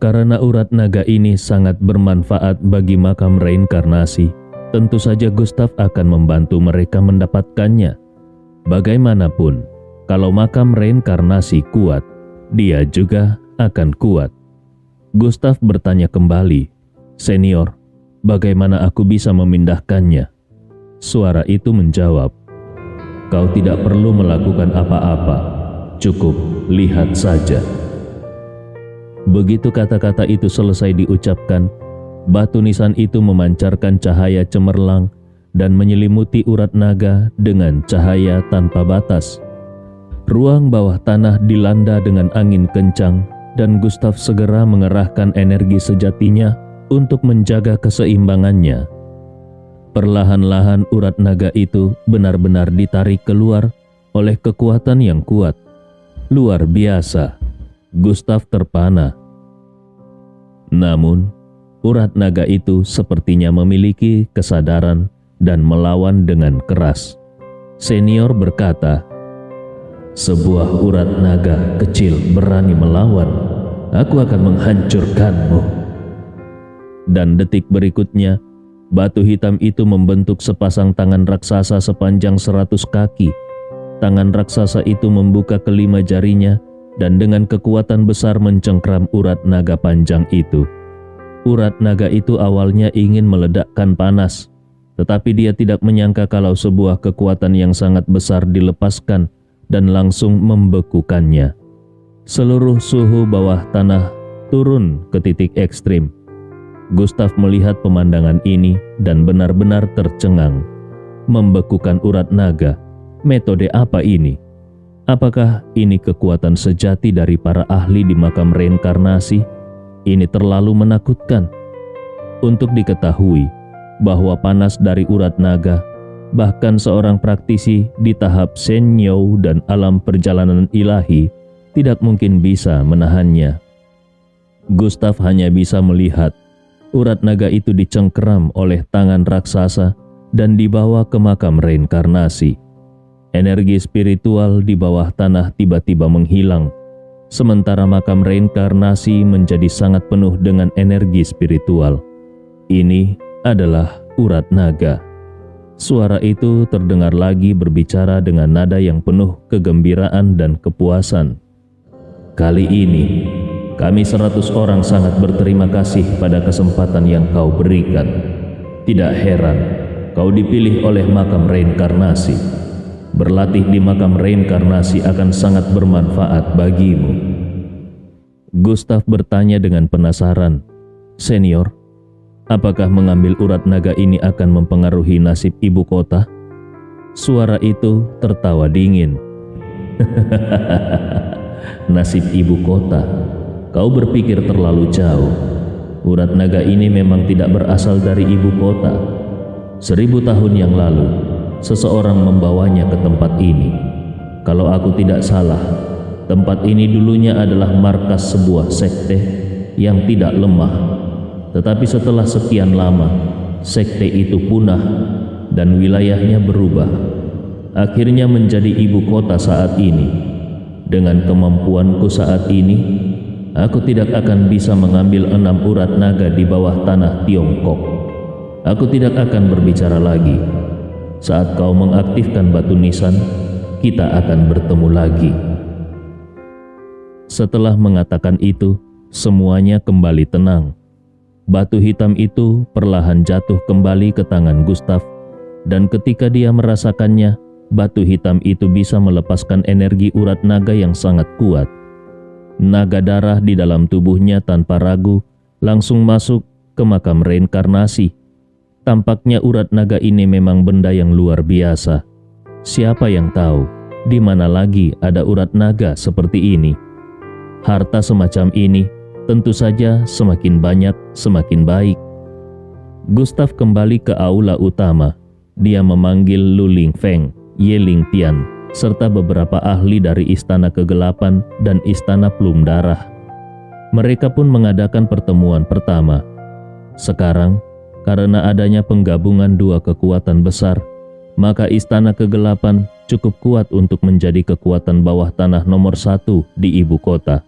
Karena urat naga ini sangat bermanfaat bagi makam reinkarnasi, tentu saja Gustav akan membantu mereka mendapatkannya. Bagaimanapun, kalau makam reinkarnasi kuat, dia juga akan kuat. Gustav bertanya kembali, "Senior, bagaimana aku bisa memindahkannya?" Suara itu menjawab, "Kau tidak perlu melakukan apa-apa. Cukup lihat saja." Begitu kata-kata itu selesai diucapkan, batu nisan itu memancarkan cahaya cemerlang dan menyelimuti urat naga dengan cahaya tanpa batas. Ruang bawah tanah dilanda dengan angin kencang, dan Gustav segera mengerahkan energi sejatinya untuk menjaga keseimbangannya. Perlahan-lahan urat naga itu benar-benar ditarik keluar oleh kekuatan yang kuat. Luar biasa, Gustav terpana. Namun, urat naga itu sepertinya memiliki kesadaran dan melawan dengan keras. Senior berkata, "Sebuah urat naga kecil berani melawan, aku akan menghancurkanmu." Dan detik berikutnya, batu hitam itu membentuk sepasang tangan raksasa sepanjang 100 kaki. Tangan raksasa itu membuka kelima jarinya dan dengan kekuatan besar mencengkram urat naga panjang itu. Urat naga itu awalnya ingin meledakkan panas, tetapi dia tidak menyangka kalau sebuah kekuatan yang sangat besar dilepaskan dan langsung membekukannya. Seluruh suhu bawah tanah turun ke titik ekstrim. Gustav melihat pemandangan ini dan benar-benar tercengang. Membekukan urat naga. Metode apa ini? Apakah ini kekuatan sejati dari para ahli di makam reinkarnasi? Ini terlalu menakutkan. Untuk diketahui bahwa panas dari urat naga, bahkan seorang praktisi di tahap Senyo dan alam perjalanan ilahi tidak mungkin bisa menahannya. Gustav hanya bisa melihat urat naga itu dicengkeram oleh tangan raksasa dan dibawa ke makam reinkarnasi. Energi spiritual di bawah tanah tiba-tiba menghilang, sementara makam reinkarnasi menjadi sangat penuh dengan energi spiritual. Ini adalah urat naga. Suara itu terdengar lagi berbicara dengan nada yang penuh kegembiraan dan kepuasan. Kali ini, kami 100 orang sangat berterima kasih pada kesempatan yang kau berikan. Tidak heran, kau dipilih oleh makam reinkarnasi. Berlatih di makam reinkarnasi akan sangat bermanfaat bagimu. Gustav bertanya dengan penasaran, Senior, apakah mengambil urat naga ini akan mempengaruhi nasib ibu kota? Suara itu tertawa dingin. Nasib ibu kota? Kau berpikir terlalu jauh. Urat naga ini memang tidak berasal dari ibu kota. 1000 tahun yang lalu, seseorang membawanya ke tempat ini. Kalau aku tidak salah, tempat ini dulunya adalah markas sebuah sekte yang tidak lemah. Tetapi setelah sekian lama, sekte itu punah dan wilayahnya berubah. Akhirnya menjadi ibu kota saat ini. Dengan kemampuanku saat ini, aku tidak akan bisa mengambil 6 urat naga di bawah tanah Tiongkok. Aku tidak akan berbicara lagi. Saat kau mengaktifkan batu nisan, kita akan bertemu lagi. Setelah mengatakan itu, semuanya kembali tenang. Batu hitam itu perlahan jatuh kembali ke tangan Gustav, dan ketika dia merasakannya, batu hitam itu bisa melepaskan energi urat naga yang sangat kuat. Naga darah di dalam tubuhnya tanpa ragu langsung masuk ke makam reinkarnasi. Tampaknya urat naga ini memang benda yang luar biasa. Siapa yang tahu di mana lagi ada urat naga seperti ini? Harta semacam ini tentu saja semakin banyak semakin baik. Gustav kembali ke aula utama. Dia memanggil Lu Lingfeng, Ye Lingtian, serta beberapa ahli dari Istana Kegelapan dan Istana Plum Darah. Mereka pun mengadakan pertemuan pertama. Sekarang, karena adanya penggabungan dua kekuatan besar, maka Istana Kegelapan cukup kuat untuk menjadi kekuatan bawah tanah nomor 1 di ibu kota.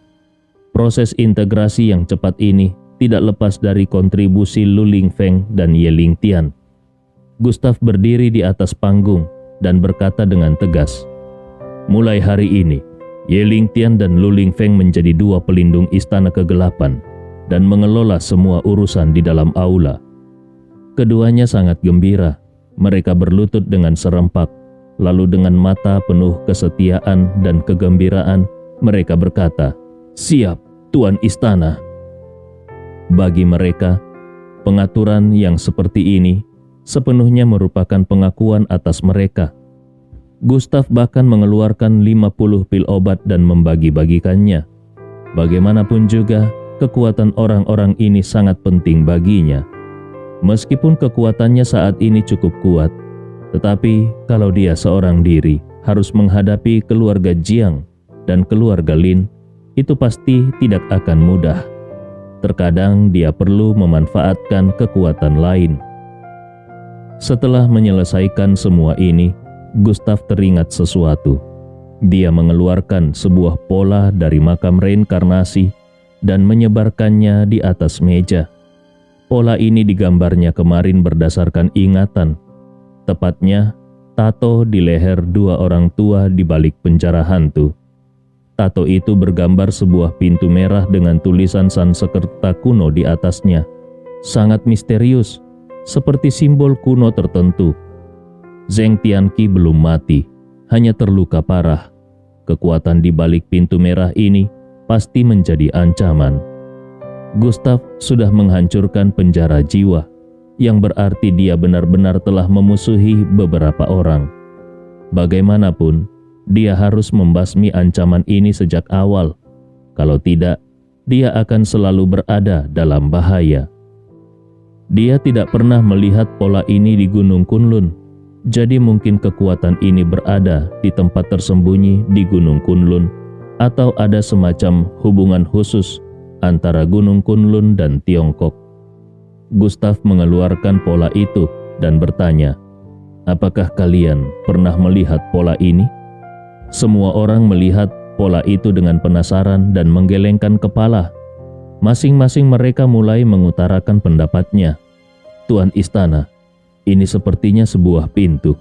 Proses integrasi yang cepat ini tidak lepas dari kontribusi Lu Lingfeng dan Ye Lingtian. Gustav berdiri di atas panggung dan berkata dengan tegas, mulai hari ini, Ye Lingtian dan Lu Lingfeng menjadi dua pelindung Istana Kegelapan dan mengelola semua urusan di dalam aula. Keduanya sangat gembira. Mereka berlutut dengan serempak, lalu dengan mata penuh kesetiaan dan kegembiraan, mereka berkata, "Siap, Tuan Istana." Bagi mereka, pengaturan yang seperti ini sepenuhnya merupakan pengakuan atas mereka. Gustav bahkan mengeluarkan 50 pil obat dan membagi-bagikannya. Bagaimanapun juga, kekuatan orang-orang ini sangat penting baginya. Meskipun kekuatannya saat ini cukup kuat, tetapi kalau dia seorang diri harus menghadapi keluarga Jiang dan keluarga Lin, itu pasti tidak akan mudah. Terkadang dia perlu memanfaatkan kekuatan lain. Setelah menyelesaikan semua ini, Gustav teringat sesuatu. Dia mengeluarkan sebuah pola dari makam reinkarnasi dan menyebarkannya di atas meja. Pola ini digambarnya kemarin berdasarkan ingatan. Tepatnya, tato di leher dua orang tua di balik penjara hantu. Tato itu bergambar sebuah pintu merah dengan tulisan Sanskerta kuno di atasnya. Sangat misterius, seperti simbol kuno tertentu. Zheng Tianqi belum mati, hanya terluka parah. Kekuatan di balik pintu merah ini pasti menjadi ancaman. Gustav sudah menghancurkan penjara jiwa, yang berarti dia benar-benar telah memusuhi beberapa orang. Bagaimanapun, dia harus membasmi ancaman ini sejak awal. Kalau tidak, dia akan selalu berada dalam bahaya. Dia tidak pernah melihat pola ini di Gunung Kunlun, jadi mungkin kekuatan ini berada di tempat tersembunyi di Gunung Kunlun, atau ada semacam hubungan khusus antara Gunung Kunlun dan Tiongkok. Gustav mengeluarkan pola itu dan bertanya, "Apakah kalian pernah melihat pola ini?" Semua orang melihat pola itu dengan penasaran dan menggelengkan kepala. Masing-masing mereka mulai mengutarakan pendapatnya. "Tuan Istana, Ini sepertinya sebuah pintu.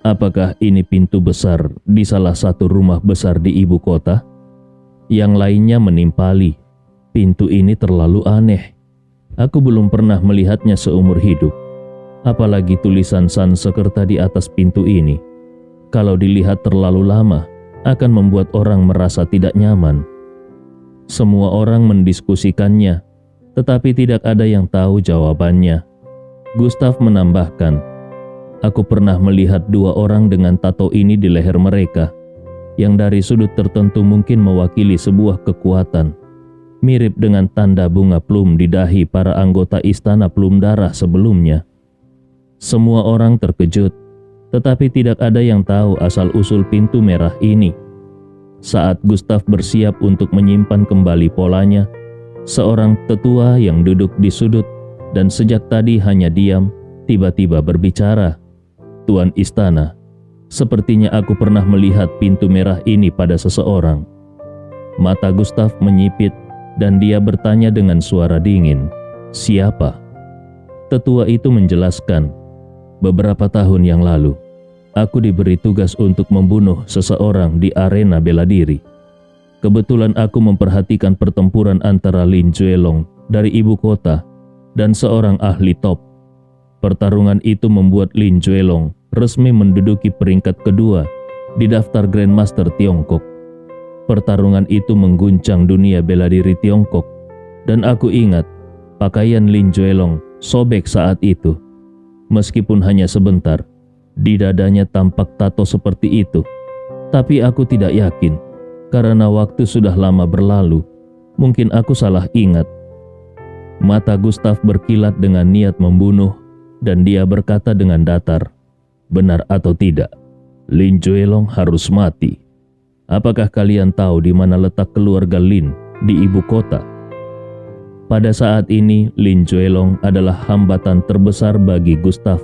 Apakah ini pintu besar di salah satu rumah besar di ibu kota? Yang lainnya menimpali. Pintu ini terlalu aneh. Aku belum pernah melihatnya seumur hidup. Apalagi tulisan Sanskerta di atas pintu ini. Kalau dilihat terlalu lama, akan membuat orang merasa tidak nyaman. Semua orang mendiskusikannya, tetapi tidak ada yang tahu jawabannya. Gustav menambahkan, aku pernah melihat dua orang dengan tato ini di leher mereka, yang dari sudut tertentu mungkin mewakili sebuah kekuatan, mirip dengan tanda bunga plum di dahi para anggota istana plum darah sebelumnya. Semua orang terkejut, tetapi tidak ada yang tahu asal-usul pintu merah ini. Saat Gustav bersiap untuk menyimpan kembali polanya, seorang tetua yang duduk di sudut dan sejak tadi hanya diam, tiba-tiba berbicara. Tuan istana, sepertinya aku pernah melihat pintu merah ini pada seseorang. Mata Gustav menyipit dan dia bertanya dengan suara dingin, siapa? Tetua itu menjelaskan, beberapa tahun yang lalu, aku diberi tugas untuk membunuh seseorang di arena bela diri. Kebetulan aku memperhatikan pertempuran antara Lin Juelong dari ibu kota dan seorang ahli top. Pertarungan itu membuat Lin Juelong resmi menduduki peringkat kedua di daftar Grandmaster Tiongkok. Pertarungan itu mengguncang dunia bela diri Tiongkok, dan aku ingat pakaian Lin Juelong sobek saat itu. Meskipun hanya sebentar, di dadanya tampak tato seperti itu, tapi aku tidak yakin karena waktu sudah lama berlalu. Mungkin aku salah ingat. Mata Gustav berkilat dengan niat membunuh dan dia berkata dengan datar, benar atau tidak, Lin Juelong harus mati. Apakah kalian tahu di mana letak keluarga Lin di ibu kota? Pada saat ini, Lin Juelong adalah hambatan terbesar bagi Gustav.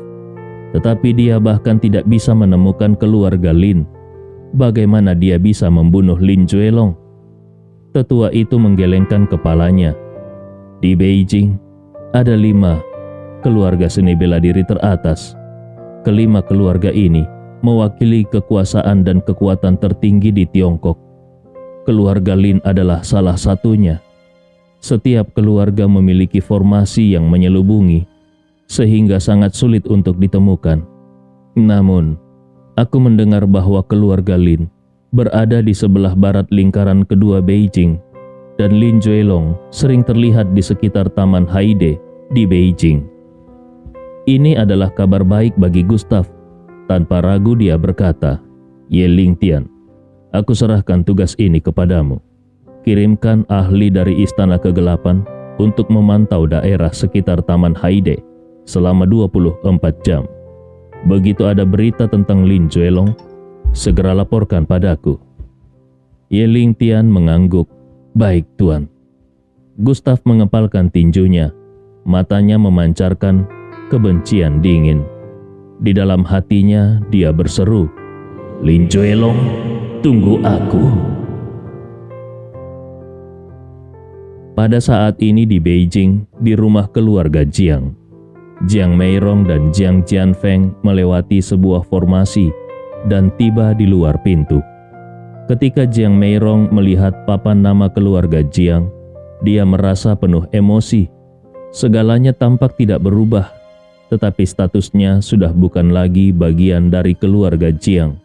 Tetapi dia bahkan tidak bisa menemukan keluarga Lin. Bagaimana dia bisa membunuh Lin Juelong? Tetua itu menggelengkan kepalanya. Di Beijing, ada 5 keluarga seni bela diri teratas. Kelima keluarga ini mewakili kekuasaan dan kekuatan tertinggi di Tiongkok. Keluarga Lin adalah salah satunya. Setiap keluarga memiliki formasi yang menyelubungi, sehingga sangat sulit untuk ditemukan. Namun, aku mendengar bahwa keluarga Lin berada di sebelah barat lingkaran kedua Beijing, dan Lin Juelong sering terlihat di sekitar Taman Haide di Beijing. Ini adalah kabar baik bagi Gustav. Tanpa ragu dia berkata, Ye Lingtian, aku serahkan tugas ini kepadamu. Kirimkan ahli dari Istana Kegelapan untuk memantau daerah sekitar Taman Haide selama 24 jam. Begitu ada berita tentang Lin Juelong, segera laporkan padaku. Ye Lingtian mengangguk. Baik, Tuan. Gustav mengepalkan tinjunya. Matanya memancarkan kebencian dingin. Di dalam hatinya dia berseru, Lin Juelong, tunggu aku. Pada saat ini di Beijing, di rumah keluarga Jiang, Jiang Meirong dan Jiang Jianfeng melewati sebuah formasi dan tiba di luar pintu. Ketika Jiang Meirong melihat papan nama keluarga Jiang, dia merasa penuh emosi. Segalanya tampak tidak berubah, tetapi statusnya sudah bukan lagi bagian dari keluarga Jiang.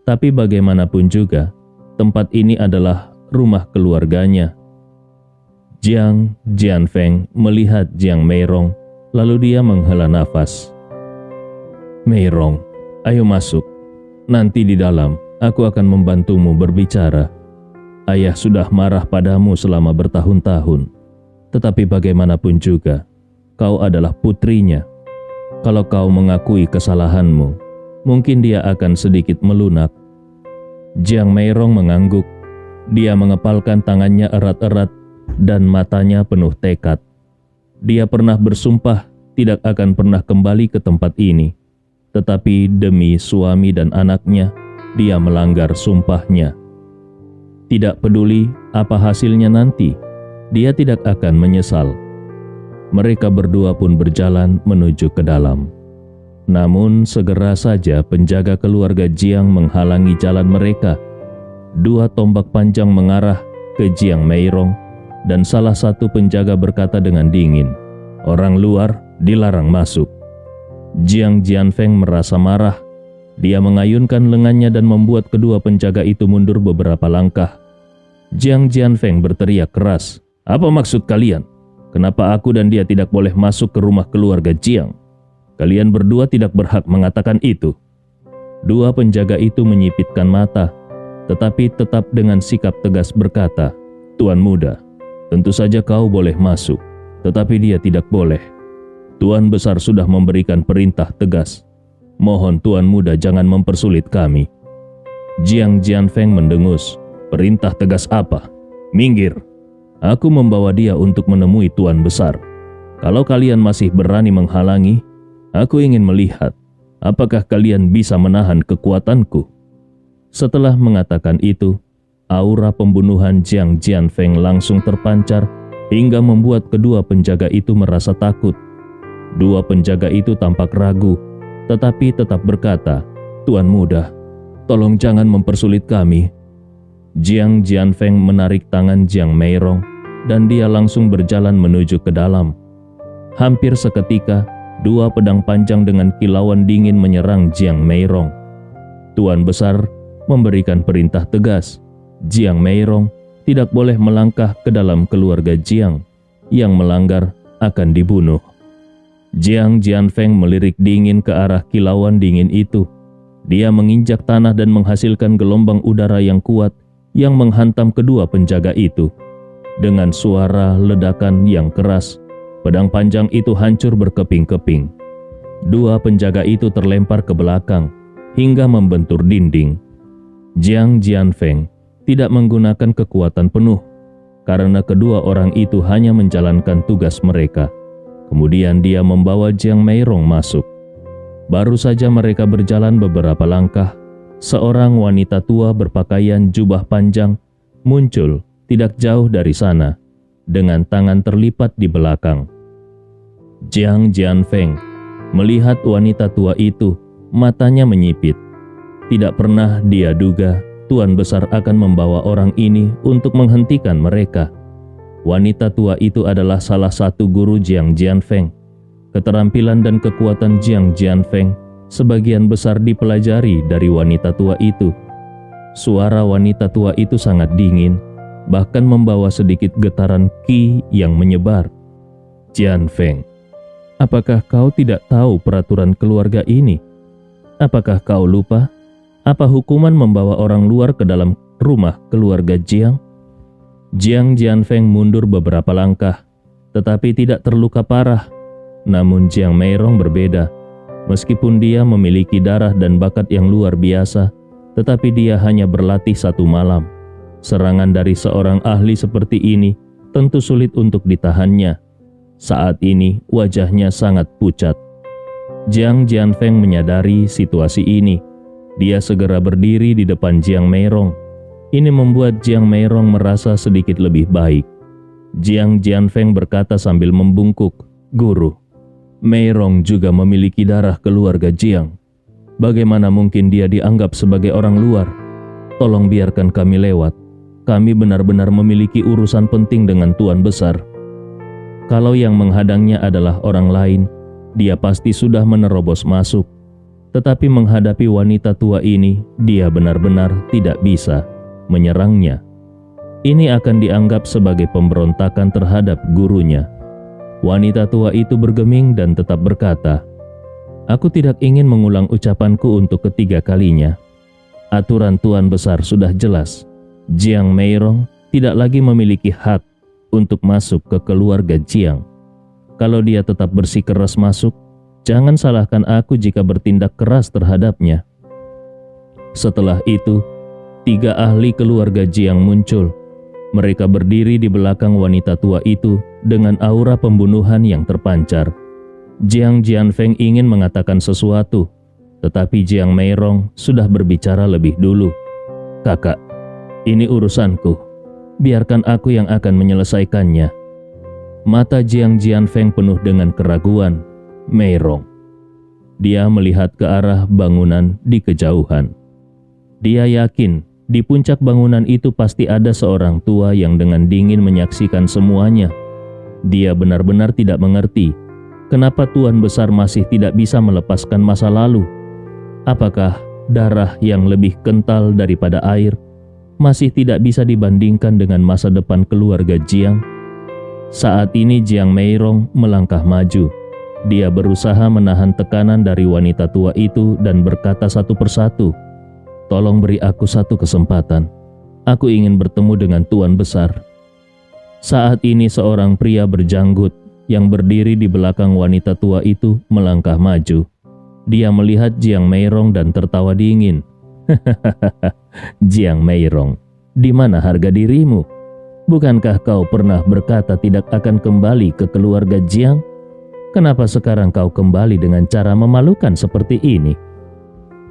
Tapi bagaimanapun juga, tempat ini adalah rumah keluarganya. Jiang Jianfeng melihat Jiang Meirong, lalu dia menghela nafas. Meirong, ayo masuk. Nanti di dalam, aku akan membantumu berbicara. Ayah sudah marah padamu selama bertahun-tahun. Tetapi bagaimanapun juga, kau adalah putrinya. Kalau kau mengakui kesalahanmu, mungkin dia akan sedikit melunak. Jiang Meirong mengangguk. Dia mengepalkan tangannya erat-erat dan matanya penuh tekad. Dia pernah bersumpah tidak akan pernah kembali ke tempat ini. Tetapi demi suami dan anaknya, dia melanggar sumpahnya. Tidak peduli apa hasilnya nanti, dia tidak akan menyesal. Mereka berdua pun berjalan menuju ke dalam. Namun segera saja penjaga keluarga Jiang menghalangi jalan mereka. Dua tombak panjang mengarah ke Jiang Meirong dan salah satu penjaga berkata dengan dingin, "Orang luar dilarang masuk." Jiang Jianfeng merasa marah. Dia mengayunkan lengannya dan membuat kedua penjaga itu mundur beberapa langkah. Jiang Jianfeng berteriak keras, "Apa maksud kalian? Kenapa aku dan dia tidak boleh masuk ke rumah keluarga Jiang? Kalian berdua tidak berhak mengatakan itu." Dua penjaga itu menyipitkan mata, tetapi tetap dengan sikap tegas berkata, "Tuan muda, tentu saja kau boleh masuk, tetapi dia tidak boleh. Tuan besar sudah memberikan perintah tegas. Mohon tuan muda jangan mempersulit kami." Jiang Jianfeng mendengus. "Perintah tegas apa? Minggir. Aku membawa dia untuk menemui tuan besar. Kalau kalian masih berani menghalangi, aku ingin melihat apakah kalian bisa menahan kekuatanku." Setelah mengatakan itu, aura pembunuhan Jiang Jianfeng langsung terpancar hingga membuat kedua penjaga itu merasa takut. Dua penjaga itu tampak ragu, tetapi tetap berkata, "Tuan muda, tolong jangan mempersulit kami." Jiang Jianfeng menarik tangan Jiang Meirong dan dia langsung berjalan menuju ke dalam. Hampir seketika, dua pedang panjang dengan kilauan dingin menyerang Jiang Meirong. Tuan besar memberikan perintah tegas. Jiang Meirong tidak boleh melangkah ke dalam keluarga Jiang. Yang melanggar akan dibunuh. Jiang Jianfeng melirik dingin ke arah kilauan dingin itu. Dia menginjak tanah dan menghasilkan gelombang udara yang kuat yang menghantam kedua penjaga itu. Dengan suara ledakan yang keras, pedang panjang itu hancur berkeping-keping. Dua penjaga itu terlempar ke belakang hingga membentur dinding. Jiang Jianfeng tidak menggunakan kekuatan penuh karena kedua orang itu hanya menjalankan tugas mereka. Kemudian dia membawa Jiang Meirong masuk. Baru saja mereka berjalan beberapa langkah, seorang wanita tua berpakaian jubah panjang muncul tidak jauh dari sana dengan tangan terlipat di belakang. Jiang Jianfeng melihat wanita tua itu, matanya menyipit. Tidak pernah dia duga Tuan besar akan membawa orang ini untuk menghentikan mereka. Wanita tua itu adalah salah satu guru Jiang Jianfeng. Keterampilan dan kekuatan Jiang Jianfeng sebagian besar dipelajari dari wanita tua itu. Suara wanita tua itu sangat dingin, bahkan membawa sedikit getaran qi yang menyebar. "Jianfeng, apakah kau tidak tahu peraturan keluarga ini? Apakah kau lupa? Apa hukuman membawa orang luar ke dalam rumah keluarga Jiang?" Jiang Jianfeng mundur beberapa langkah, tetapi tidak terluka parah. Namun Jiang Meirong berbeda. Meskipun dia memiliki darah dan bakat yang luar biasa, tetapi dia hanya berlatih satu malam. Serangan dari seorang ahli seperti ini tentu sulit untuk ditahannya. Saat ini wajahnya sangat pucat. Jiang Jianfeng menyadari situasi ini. Dia segera berdiri di depan Jiang Meirong. Ini membuat Jiang Meirong merasa sedikit lebih baik. Jiang Jianfeng berkata sambil membungkuk, "Guru, Meirong juga memiliki darah keluarga Jiang. Bagaimana mungkin dia dianggap sebagai orang luar? Tolong biarkan kami lewat. Kami benar-benar memiliki urusan penting dengan Tuan besar." Kalau yang menghadangnya adalah orang lain, dia pasti sudah menerobos masuk. Tetapi menghadapi wanita tua ini, dia benar-benar tidak bisa menyerangnya. Ini akan dianggap sebagai pemberontakan terhadap gurunya. Wanita tua itu bergeming dan tetap berkata, "Aku tidak ingin mengulang ucapanku untuk ketiga kalinya. Aturan Tuan besar sudah jelas. Jiang Meirong tidak lagi memiliki hak untuk masuk ke keluarga Jiang. Kalau dia tetap bersikeras masuk, jangan salahkan aku jika bertindak keras terhadapnya." Setelah itu, tiga ahli keluarga Jiang muncul. Mereka berdiri di belakang wanita tua itu dengan aura pembunuhan yang terpancar. Jiang Jianfeng ingin mengatakan sesuatu, tetapi Jiang Meirong sudah berbicara lebih dulu. "Kakak, ini urusanku. Biarkan aku yang akan menyelesaikannya." Mata Jiang Jianfeng penuh dengan keraguan. "Meirong, Dia melihat ke arah bangunan di kejauhan. Dia yakin di puncak bangunan itu pasti ada seorang tua yang dengan dingin menyaksikan semuanya. Dia benar-benar tidak mengerti kenapa Tuan Besar masih tidak bisa melepaskan masa lalu. Apakah darah yang lebih kental daripada air masih tidak bisa dibandingkan dengan masa depan keluarga Jiang? Saat ini Jiang Meirong melangkah maju. Dia berusaha menahan tekanan dari wanita tua itu dan berkata satu persatu, "Tolong beri aku satu kesempatan. Aku ingin bertemu dengan Tuan Besar." Saat ini seorang pria berjanggut yang berdiri di belakang wanita tua itu melangkah maju. Dia melihat Jiang Meirong dan tertawa dingin. "Jiang Meirong, di mana harga dirimu? Bukankah kau pernah berkata tidak akan kembali ke keluarga Jiang? Kenapa sekarang kau kembali dengan cara memalukan seperti ini?"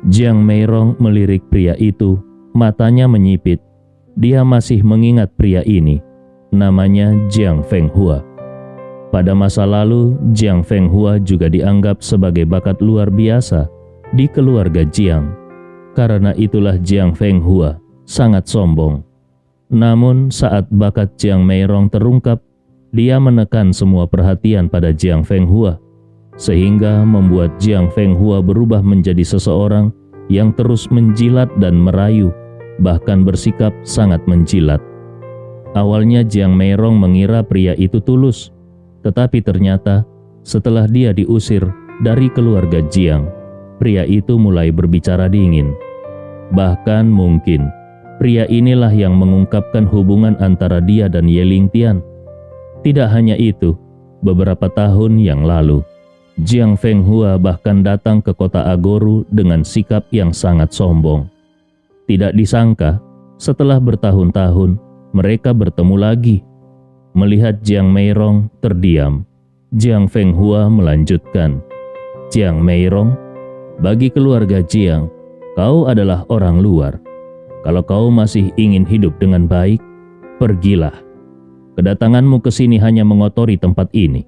Jiang Meirong melirik pria itu, matanya menyipit. Dia masih mengingat pria ini. Namanya Jiang Fenghua. Pada masa lalu, Jiang Fenghua juga dianggap sebagai bakat luar biasa di keluarga Jiang. Karena itulah Jiang Fenghua sangat sombong. Namun saat bakat Jiang Meirong terungkap, dia menekan semua perhatian pada Jiang Fenghua, sehingga membuat Jiang Fenghua berubah menjadi seseorang yang terus menjilat dan merayu, bahkan bersikap sangat menjilat. Awalnya Jiang Meirong mengira pria itu tulus, tetapi ternyata setelah dia diusir dari keluarga Jiang, pria itu mulai berbicara dingin. Bahkan mungkin pria inilah yang mengungkapkan hubungan antara dia dan Ye Lingtian. Tidak hanya itu, beberapa tahun yang lalu, Jiang Fenghua bahkan datang ke kota Agoru dengan sikap yang sangat sombong. Tidak disangka, setelah bertahun-tahun, mereka bertemu lagi. Melihat Jiang Meirong terdiam, Jiang Fenghua melanjutkan, "Jiang Meirong, bagi keluarga Jiang, kau adalah orang luar. Kalau kau masih ingin hidup dengan baik, pergilah. Kedatanganmu ke sini hanya mengotori tempat ini.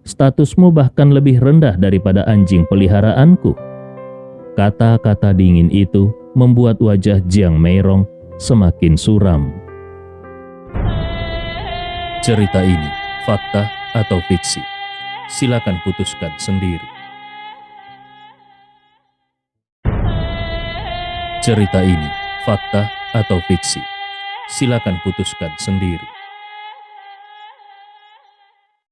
Statusmu bahkan lebih rendah daripada anjing peliharaanku." Kata-kata dingin itu membuat wajah Jiang Meirong semakin suram. Cerita ini fakta atau fiksi? Silakan putuskan sendiri. Cerita ini fakta atau fiksi? Silakan putuskan sendiri.